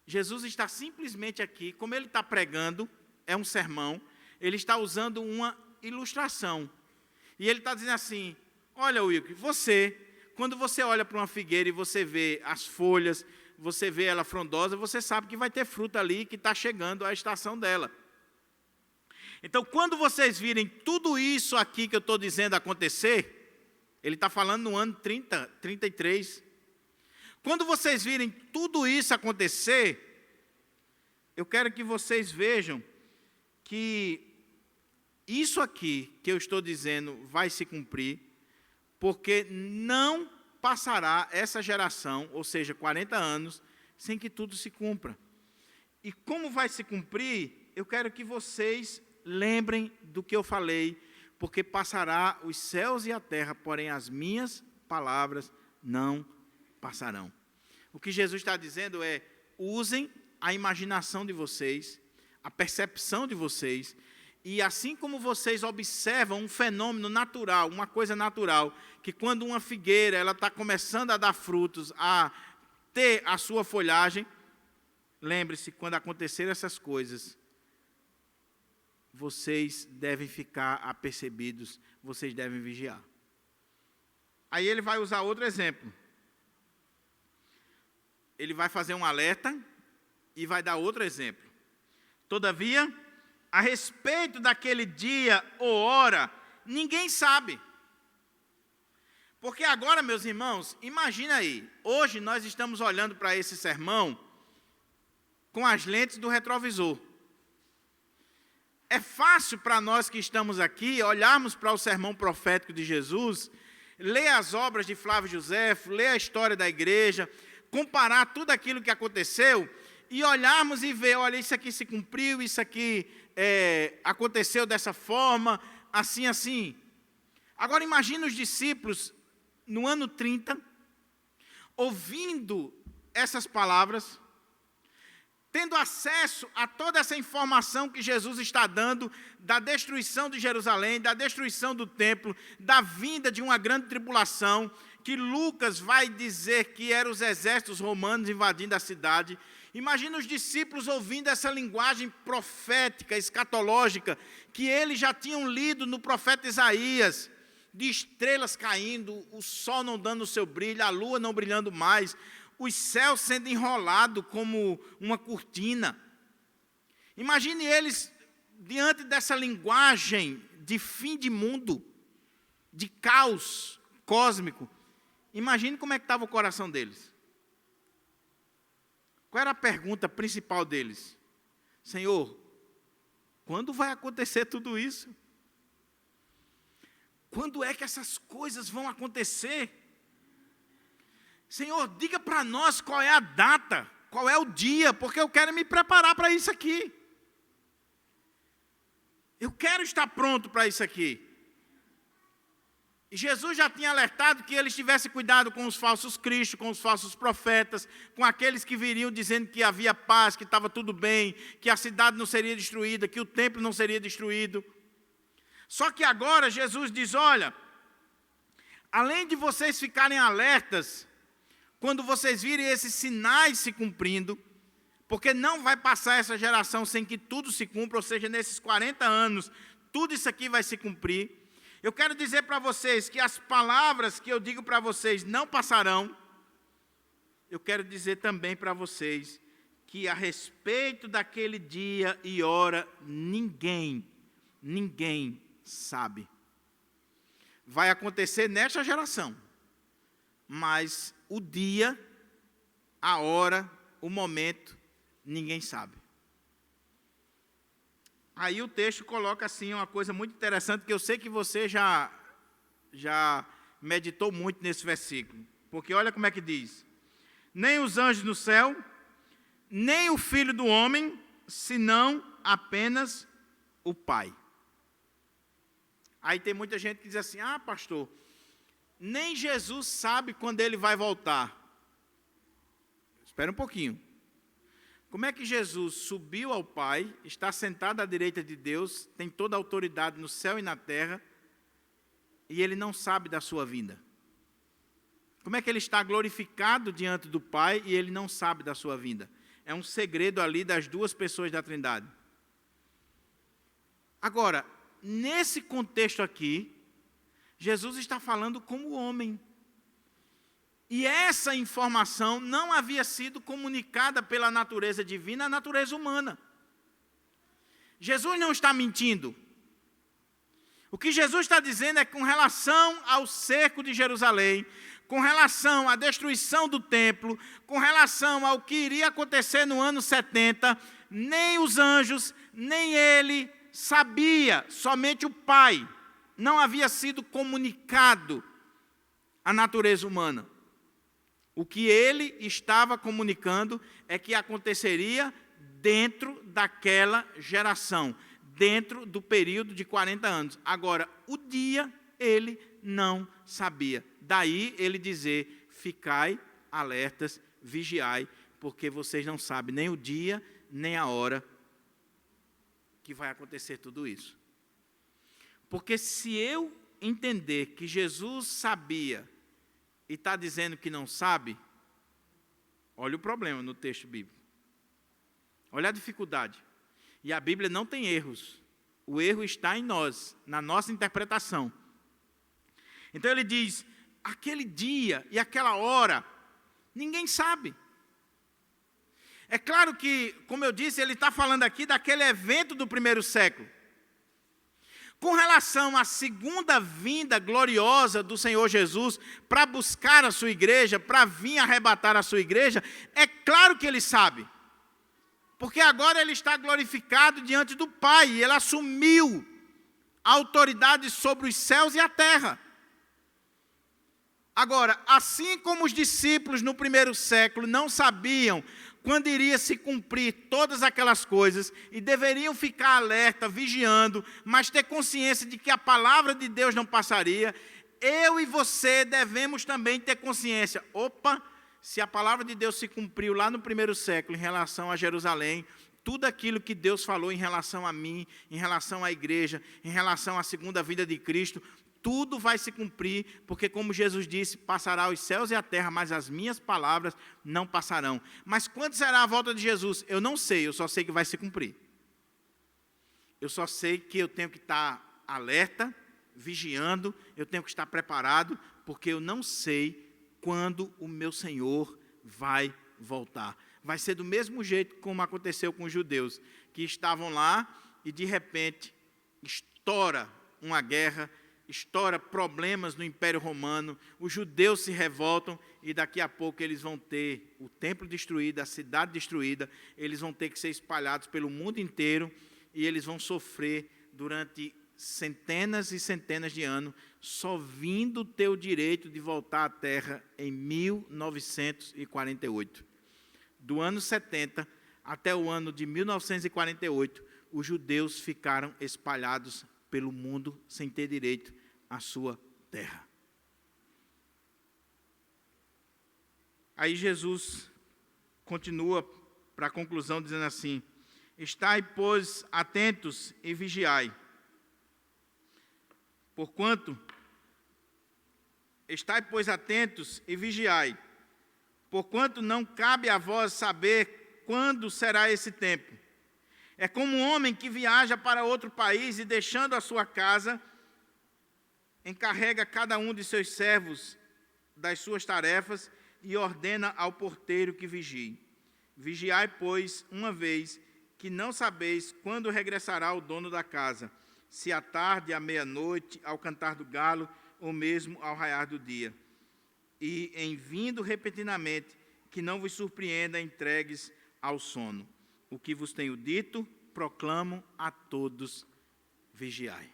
Jesus está simplesmente aqui, como ele está pregando, é um sermão, ele está usando uma ilustração. E ele está dizendo assim: olha, Wilker, quando você olha para uma figueira e você vê as folhas, você vê ela frondosa, você sabe que vai ter fruta ali, que está chegando a estação dela. Então, quando vocês virem tudo isso aqui que eu estou dizendo acontecer, ele está falando no ano 33. Quando vocês virem tudo isso acontecer, eu quero que vocês vejam que isso aqui que eu estou dizendo vai se cumprir, porque não passará essa geração, ou seja, 40 anos, sem que tudo se cumpra. E como vai se cumprir, eu quero que vocês lembrem do que eu falei, porque passará os céus e a terra, porém as minhas palavras não passarão. O que Jesus está dizendo é: usem a imaginação de vocês, a percepção de vocês, e assim como vocês observam um fenômeno natural, uma coisa natural, que quando uma figueira ela está começando a dar frutos, a ter a sua folhagem, lembre-se, quando acontecer essas coisas, vocês devem ficar apercebidos, vocês devem vigiar. Aí ele vai usar outro exemplo. Ele vai fazer um alerta e vai dar outro exemplo. Todavia, a respeito daquele dia ou hora, ninguém sabe. Porque agora, meus irmãos, imagina aí, hoje nós estamos olhando para esse sermão com as lentes do retrovisor. É fácil para nós que estamos aqui olharmos para o sermão profético de Jesus, ler as obras de Flávio Josefo, ler a história da igreja, comparar tudo aquilo que aconteceu e olharmos e ver: olha, isso aqui se cumpriu, isso aqui aconteceu dessa forma, assim, assim. Agora imagine os discípulos no ano 30, ouvindo essas palavras, tendo acesso a toda essa informação que Jesus está dando, da destruição de Jerusalém, da destruição do templo, da vinda de uma grande tribulação, que Lucas vai dizer que eram os exércitos romanos invadindo a cidade. Imagina os discípulos ouvindo essa linguagem profética, escatológica, que eles já tinham lido no profeta Isaías, de estrelas caindo, o sol não dando o seu brilho, a lua não brilhando mais, os céus sendo enrolados como uma cortina. Imagine eles diante dessa linguagem de fim de mundo, de caos cósmico. Imagine como é que estava o coração deles. Qual era a pergunta principal deles? Senhor, quando vai acontecer tudo isso? Quando é que essas coisas vão acontecer? Senhor, diga para nós qual é a data, qual é o dia, porque eu quero me preparar para isso aqui. Eu quero estar pronto para isso aqui. E Jesus já tinha alertado que eles tivessem cuidado com os falsos cristos, com os falsos profetas, com aqueles que viriam dizendo que havia paz, que estava tudo bem, que a cidade não seria destruída, que o templo não seria destruído. Só que agora Jesus diz, olha, além de vocês ficarem alertas, quando vocês virem esses sinais se cumprindo, porque não vai passar essa geração sem que tudo se cumpra, ou seja, nesses 40 anos, tudo isso aqui vai se cumprir. Eu quero dizer para vocês que as palavras que eu digo para vocês não passarão. Eu quero dizer também para vocês que a respeito daquele dia e hora, ninguém sabe. Vai acontecer nesta geração, mas o dia, a hora, o momento, ninguém sabe. Aí o texto coloca assim uma coisa muito interessante, que eu sei que você já meditou muito nesse versículo. Porque olha como é que diz. Nem os anjos no céu, nem o Filho do Homem, senão apenas o Pai. Aí tem muita gente que diz assim, pastor, nem Jesus sabe quando ele vai voltar. Espera um pouquinho. Como é que Jesus subiu ao Pai, está sentado à direita de Deus, tem toda a autoridade no céu e na terra, e ele não sabe da sua vinda? Como é que ele está glorificado diante do Pai e ele não sabe da sua vinda? É um segredo ali das duas pessoas da Trindade. Agora, nesse contexto aqui, Jesus está falando como homem. E essa informação não havia sido comunicada pela natureza divina à natureza humana. Jesus não está mentindo. O que Jesus está dizendo é que com relação ao cerco de Jerusalém, com relação à destruição do templo, com relação ao que iria acontecer no ano 70, nem os anjos, nem ele sabia, somente o Pai. Não havia sido comunicado à natureza humana. O que ele estava comunicando é que aconteceria dentro daquela geração, dentro do período de 40 anos. Agora, o dia ele não sabia. Daí ele dizer, ficai alertas, vigiai, porque vocês não sabem nem o dia, nem a hora que vai acontecer tudo isso. Porque se eu entender que Jesus sabia e está dizendo que não sabe, olha o problema no texto bíblico. Olha a dificuldade. E a Bíblia não tem erros. O erro está em nós, na nossa interpretação. Então ele diz, aquele dia e aquela hora, ninguém sabe. É claro que, como eu disse, ele está falando aqui daquele evento do primeiro século. Com relação à segunda vinda gloriosa do Senhor Jesus, para buscar a sua igreja, para vir arrebatar a sua igreja, é claro que ele sabe. Porque agora ele está glorificado diante do Pai, e ele assumiu a autoridade sobre os céus e a terra. Agora, assim como os discípulos no primeiro século não sabiam quando iria se cumprir todas aquelas coisas, e deveriam ficar alerta, vigiando, mas ter consciência de que a palavra de Deus não passaria, eu e você devemos também ter consciência. Opa, se a palavra de Deus se cumpriu lá no primeiro século em relação a Jerusalém, tudo aquilo que Deus falou em relação a mim, em relação à igreja, em relação à segunda vinda de Cristo, tudo vai se cumprir, porque como Jesus disse, passará os céus e a terra, mas as minhas palavras não passarão. Mas quando será a volta de Jesus? Eu não sei, eu só sei que vai se cumprir. Eu só sei que eu tenho que estar alerta, vigiando, eu tenho que estar preparado, porque eu não sei quando o meu Senhor vai voltar. Vai ser do mesmo jeito como aconteceu com os judeus, que estavam lá e de repente estoura uma guerra, estoura problemas no Império Romano, os judeus se revoltam e daqui a pouco eles vão ter o templo destruído, a cidade destruída, eles vão ter que ser espalhados pelo mundo inteiro e eles vão sofrer durante centenas e centenas de anos, só vindo ter o direito de voltar à terra em 1948. Do ano 70 até o ano de 1948, os judeus ficaram espalhados pelo mundo sem ter direito à sua terra. Aí Jesus continua para a conclusão dizendo assim: estai, pois, atentos e vigiai. Estai, pois, atentos e vigiai, porquanto não cabe a vós saber quando será esse tempo. É como um homem que viaja para outro país e, deixando a sua casa, encarrega cada um de seus servos das suas tarefas e ordena ao porteiro que vigie. Vigiai, pois, uma vez, que não sabeis quando regressará o dono da casa, se à tarde, à meia-noite, ao cantar do galo, ou mesmo ao raiar do dia. E, em vindo repentinamente, que não vos surpreenda entregues ao sono. O que vos tenho dito, proclamo a todos, vigiai.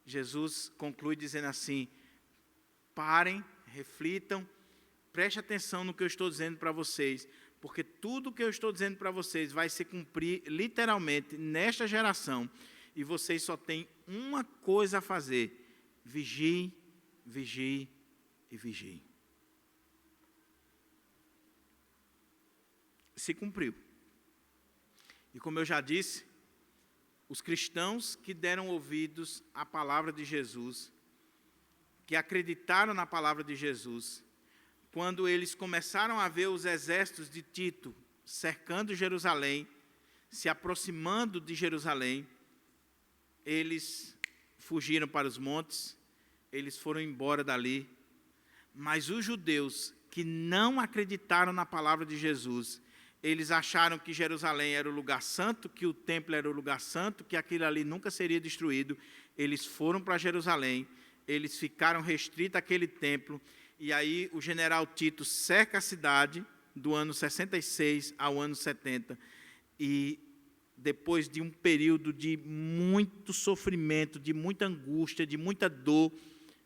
Jesus conclui dizendo assim: parem, reflitam, prestem atenção no que eu estou dizendo para vocês, porque tudo o que eu estou dizendo para vocês vai se cumprir literalmente nesta geração, e vocês só têm uma coisa a fazer: vigiem, vigiem e vigiem. Se cumpriu. E como eu já disse, os cristãos que deram ouvidos à palavra de Jesus, que acreditaram na palavra de Jesus, quando eles começaram a ver os exércitos de Tito cercando Jerusalém, se aproximando de Jerusalém, eles fugiram para os montes, eles foram embora dali. Mas os judeus que não acreditaram na palavra de Jesus, eles acharam que Jerusalém era o lugar santo, que o templo era o lugar santo, que aquilo ali nunca seria destruído. Eles foram para Jerusalém, eles ficaram restritos àquele templo, e aí o general Tito cerca a cidade do ano 66 ao ano 70, e depois de um período de muito sofrimento, de muita angústia, de muita dor,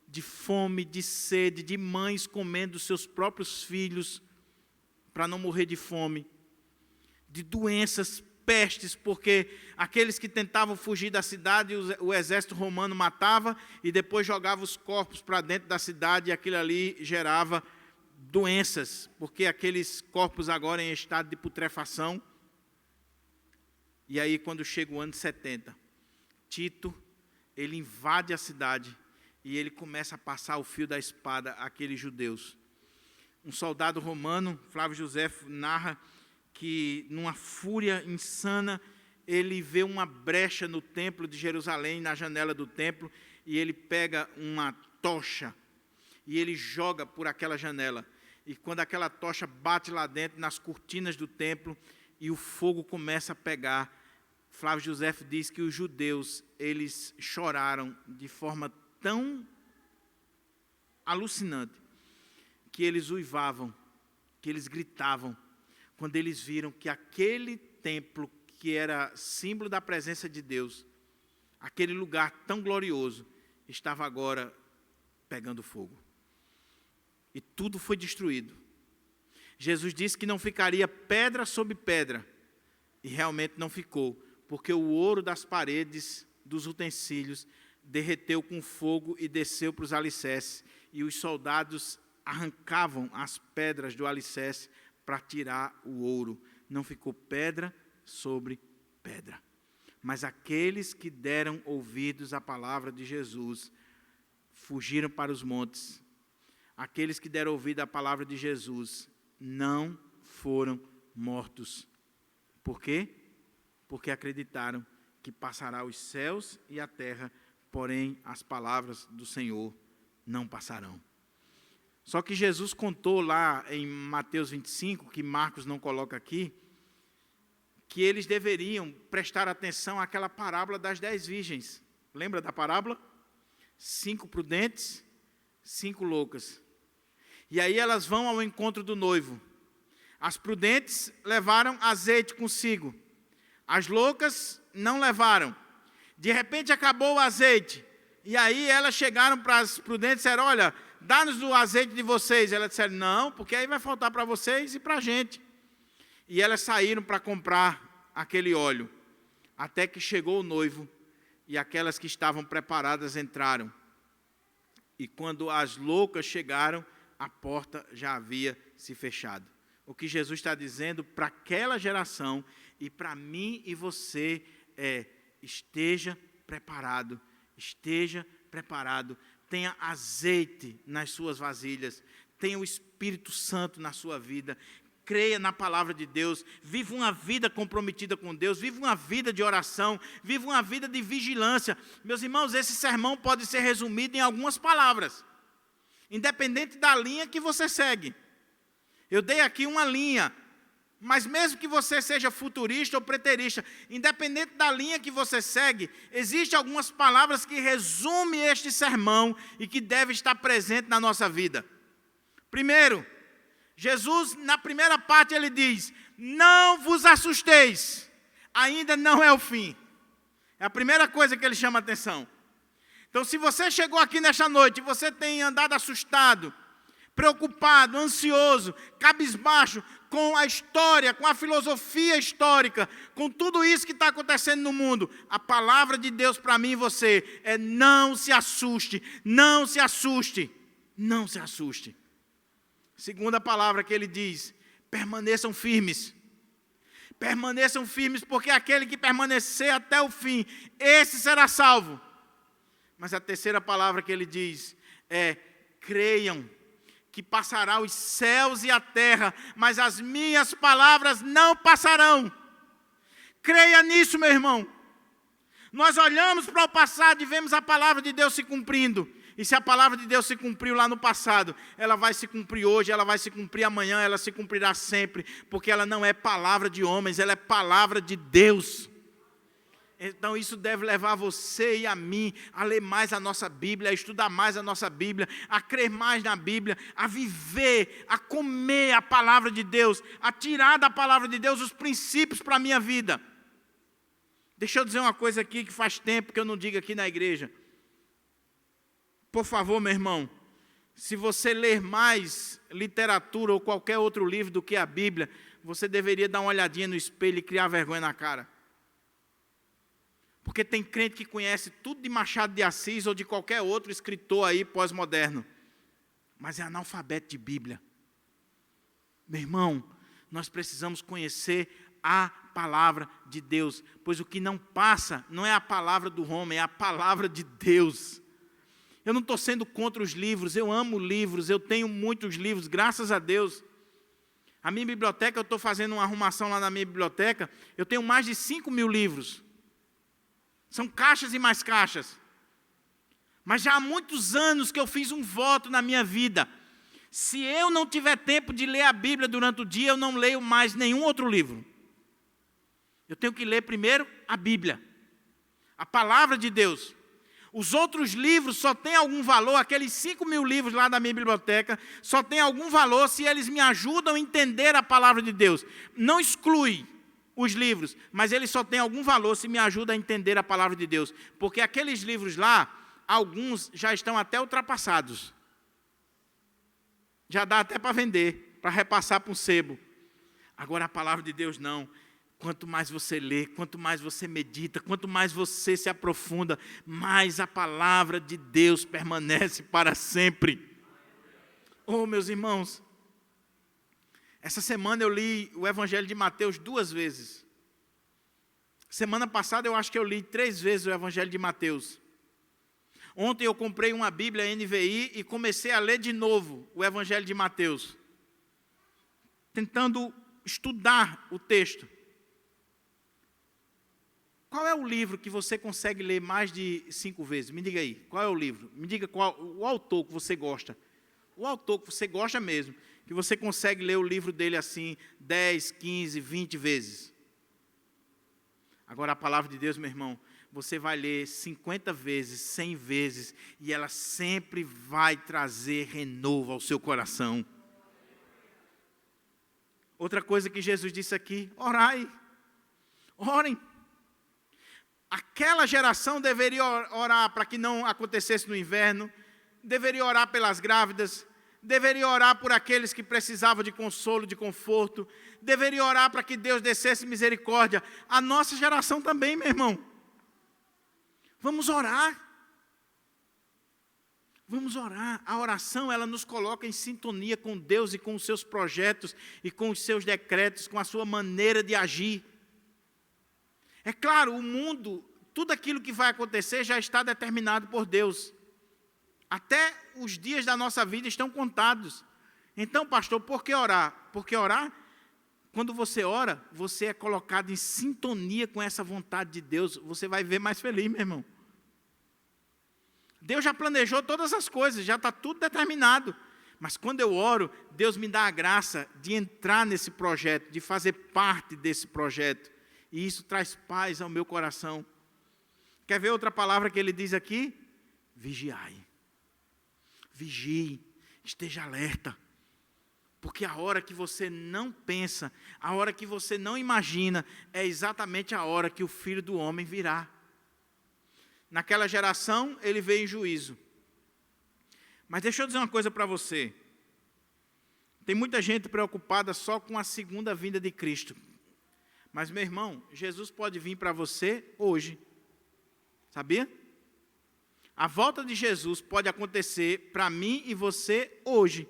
de fome, de sede, de mães comendo seus próprios filhos para não morrer de fome, de doenças, pestes, porque aqueles que tentavam fugir da cidade, o exército romano matava e depois jogava os corpos para dentro da cidade, e aquilo ali gerava doenças, porque aqueles corpos agora em estado de putrefação. E aí, quando chega o ano 70, Tito, ele invade a cidade e ele começa a passar o fio da espada àqueles judeus. Um soldado romano, Flávio Josefo, narra que, numa fúria insana, ele vê uma brecha no templo de Jerusalém, na janela do templo, e ele pega uma tocha e ele joga por aquela janela. E quando aquela tocha bate lá dentro, nas cortinas do templo, e o fogo começa a pegar, Flávio Josefo diz que os judeus, eles choraram de forma tão alucinante, que eles uivavam, que eles gritavam, quando eles viram que aquele templo, que era símbolo da presença de Deus, aquele lugar tão glorioso, estava agora pegando fogo. E tudo foi destruído. Jesus disse que não ficaria pedra sobre pedra, e realmente não ficou, porque o ouro das paredes, dos utensílios, derreteu com fogo e desceu para os alicerces, e os soldados arrancavam as pedras do alicerce para tirar o ouro. Não ficou pedra sobre pedra. Mas aqueles que deram ouvidos à palavra de Jesus fugiram para os montes. Aqueles que deram ouvido à palavra de Jesus não foram mortos. Por quê? Porque acreditaram que passará os céus e a terra, porém as palavras do Senhor não passarão. Só que Jesus contou lá em Mateus 25, que Marcos não coloca aqui, que eles deveriam prestar atenção àquela parábola das 10 virgens. Lembra da parábola? 5 prudentes, 5 loucas. E aí elas vão ao encontro do noivo. As prudentes levaram azeite consigo. As loucas não levaram. De repente acabou o azeite. E aí elas chegaram para as prudentes e disseram, olha, dá-nos o azeite de vocês. Elas disseram, não, porque aí vai faltar para vocês e para a gente. E elas saíram para comprar aquele óleo. Até que chegou o noivo e aquelas que estavam preparadas entraram. E quando as loucas chegaram, a porta já havia se fechado. O que Jesus está dizendo para aquela geração e para mim e você é, esteja preparado, tenha azeite nas suas vasilhas, tenha o Espírito Santo na sua vida, creia na palavra de Deus, viva uma vida comprometida com Deus, viva uma vida de oração, viva uma vida de vigilância. Meus irmãos, esse sermão pode ser resumido em algumas palavras, independente da linha que você segue. Eu dei aqui uma linha, mas mesmo que você seja futurista ou preterista, independente da linha que você segue, existem algumas palavras que resumem este sermão e que devem estar presentes na nossa vida. Primeiro, Jesus, na primeira parte, ele diz, não vos assusteis, ainda não é o fim. É a primeira coisa que ele chama a atenção. Então, se você chegou aqui nesta noite e você tem andado assustado, preocupado, ansioso, cabisbaixo com a história, com a filosofia histórica, com tudo isso que está acontecendo no mundo, a palavra de Deus para mim e você é não se assuste, não se assuste, não se assuste. Segunda palavra que ele diz, permaneçam firmes. Permaneçam firmes, porque aquele que permanecer até o fim, esse será salvo. Mas a terceira palavra que ele diz é, creiam que passará os céus e a terra, mas as minhas palavras não passarão. Creia nisso, meu irmão. Nós olhamos para o passado e vemos a palavra de Deus se cumprindo. E se a palavra de Deus se cumpriu lá no passado, ela vai se cumprir hoje, ela vai se cumprir amanhã, ela se cumprirá sempre, porque ela não é palavra de homens, ela é palavra de Deus. Então isso deve levar você e a mim a ler mais a nossa Bíblia, a estudar mais a nossa Bíblia, a crer mais na Bíblia, a viver, a comer a palavra de Deus, a tirar da palavra de Deus os princípios para a minha vida. Deixa eu dizer uma coisa aqui que faz tempo que eu não digo aqui na igreja. Por favor, meu irmão, se você ler mais literatura ou qualquer outro livro do que a Bíblia, você deveria dar uma olhadinha no espelho e criar vergonha na cara. Porque tem crente que conhece tudo de Machado de Assis ou de qualquer outro escritor aí pós-moderno, mas é analfabeto de Bíblia. Meu irmão, nós precisamos conhecer a palavra de Deus, pois o que não passa não é a palavra do homem, é a palavra de Deus. Eu não estou sendo contra os livros, eu amo livros, eu tenho muitos livros, graças a Deus. A minha biblioteca, eu estou fazendo uma arrumação lá na minha biblioteca, eu tenho mais de 5.000 livros. São caixas e mais caixas. Mas já há muitos anos que eu fiz um voto na minha vida. Se eu não tiver tempo de ler a Bíblia durante o dia, eu não leio mais nenhum outro livro. Eu tenho que ler primeiro a Bíblia, a palavra de Deus. Os outros livros só têm algum valor, aqueles 5.000 livros lá da minha biblioteca, só têm algum valor se eles me ajudam a entender a palavra de Deus. Não exclui os livros, mas eles só têm algum valor se me ajudam a entender a palavra de Deus. Porque aqueles livros lá, alguns já estão até ultrapassados. Já dá até para vender, para repassar para um sebo. Agora a palavra de Deus não. Quanto mais você lê, quanto mais você medita, quanto mais você se aprofunda, mais a palavra de Deus permanece para sempre. Oh, meus irmãos, essa semana eu li o Evangelho de Mateus 2 vezes. Semana passada eu acho que eu li 3 vezes o Evangelho de Mateus. Ontem eu comprei uma Bíblia NVI e comecei a ler de novo o Evangelho de Mateus, tentando estudar o texto. Qual é o livro que você consegue ler mais de 5 vezes? Me diga aí, qual é o livro? Me diga qual o autor que você gosta. O autor que você gosta mesmo, que você consegue ler o livro dele assim 10, 15, 20 vezes. Agora a palavra de Deus, meu irmão, você vai ler 50 vezes, 100 vezes, e ela sempre vai trazer renovo ao seu coração. Outra coisa que Jesus disse aqui, orai, orem. Aquela geração deveria orar para que não acontecesse no inverno, deveria orar pelas grávidas, deveria orar por aqueles que precisavam de consolo, de conforto, deveria orar para que Deus descesse misericórdia. A nossa geração também, meu irmão. Vamos orar. Vamos orar. A oração, ela nos coloca em sintonia com Deus e com os seus projetos e com os seus decretos, com a sua maneira de agir. É claro, o mundo, tudo aquilo que vai acontecer já está determinado por Deus. Até os dias da nossa vida estão contados. Então, pastor, por que orar? Porque orar, quando você ora, você é colocado em sintonia com essa vontade de Deus. Você vai ver mais feliz, meu irmão. Deus já planejou todas as coisas, já está tudo determinado. Mas quando eu oro, Deus me dá a graça de entrar nesse projeto, de fazer parte desse projeto. E isso traz paz ao meu coração. Quer ver outra palavra que ele diz aqui? Vigiai. Vigie, esteja alerta. Porque a hora que você não pensa, a hora que você não imagina, é exatamente a hora que o Filho do Homem virá. Naquela geração, ele veio em juízo. Mas deixa eu dizer uma coisa para você. Tem muita gente preocupada só com a segunda vinda de Cristo. Mas, meu irmão, Jesus pode vir para você hoje. Sabia? A volta de Jesus pode acontecer para mim e você hoje.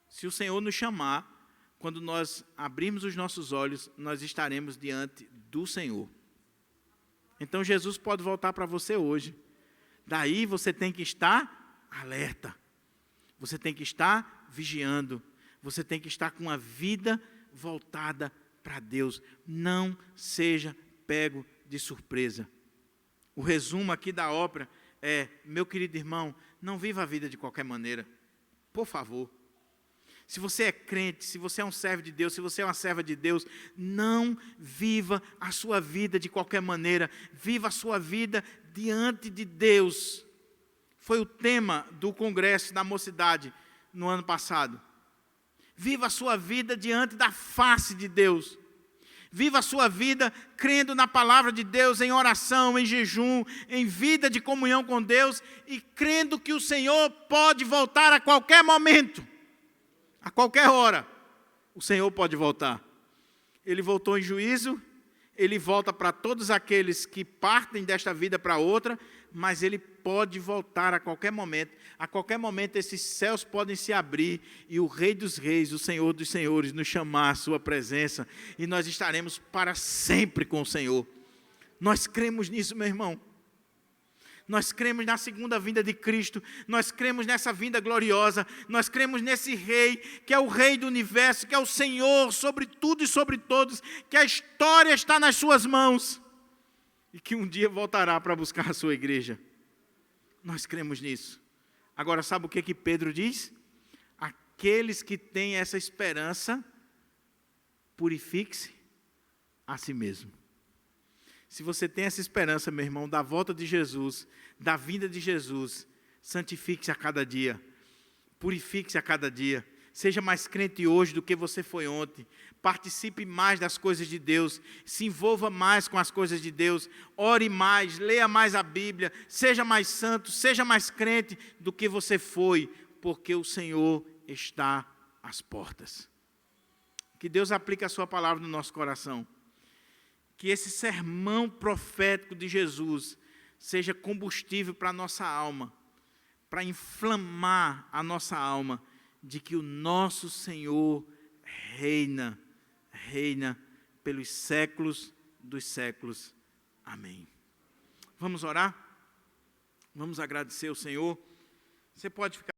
Se o Senhor nos chamar, quando nós abrirmos os nossos olhos, nós estaremos diante do Senhor. Então, Jesus pode voltar para você hoje. Daí você tem que estar alerta. Você tem que estar vigiando. Você tem que estar com a vida voltada para Deus. Não seja pego de surpresa. O resumo aqui da ópera é, meu querido irmão, não viva a vida de qualquer maneira. Por favor. Se você é crente, se você é um servo de Deus, se você é uma serva de Deus, não viva a sua vida de qualquer maneira. Viva a sua vida diante de Deus. Foi o tema do congresso da mocidade no ano passado. Viva a sua vida diante da face de Deus. Viva a sua vida crendo na palavra de Deus, em oração, em jejum, em vida de comunhão com Deus e crendo que o Senhor pode voltar a qualquer momento, a qualquer hora. O Senhor pode voltar. Ele voltou em juízo, ele volta para todos aqueles que partem desta vida para outra, mas ele pode voltar a qualquer momento. A qualquer momento esses céus podem se abrir e o Rei dos Reis, o Senhor dos Senhores, nos chamar à sua presença e nós estaremos para sempre com o Senhor. Nós cremos nisso, meu irmão. Nós cremos na segunda vinda de Cristo, nós cremos nessa vinda gloriosa, nós cremos nesse Rei, que é o Rei do universo, que é o Senhor sobre tudo e sobre todos, que a história está nas suas mãos e que um dia voltará para buscar a sua igreja. Nós cremos nisso. Agora, sabe o que Pedro diz? Aqueles que têm essa esperança, purifique-se a si mesmo. Se você tem essa esperança, meu irmão, da volta de Jesus, da vinda de Jesus, santifique-se a cada dia, purifique-se a cada dia, seja mais crente hoje do que você foi ontem, participe mais das coisas de Deus, se envolva mais com as coisas de Deus, ore mais, leia mais a Bíblia, seja mais santo, seja mais crente do que você foi, porque o Senhor está às portas. Que Deus aplique a sua palavra no nosso coração. Que esse sermão profético de Jesus seja combustível para a nossa alma, para inflamar a nossa alma, de que o nosso Senhor reina pelos séculos dos séculos. Amém. Vamos orar? Vamos agradecer ao Senhor. Você pode ficar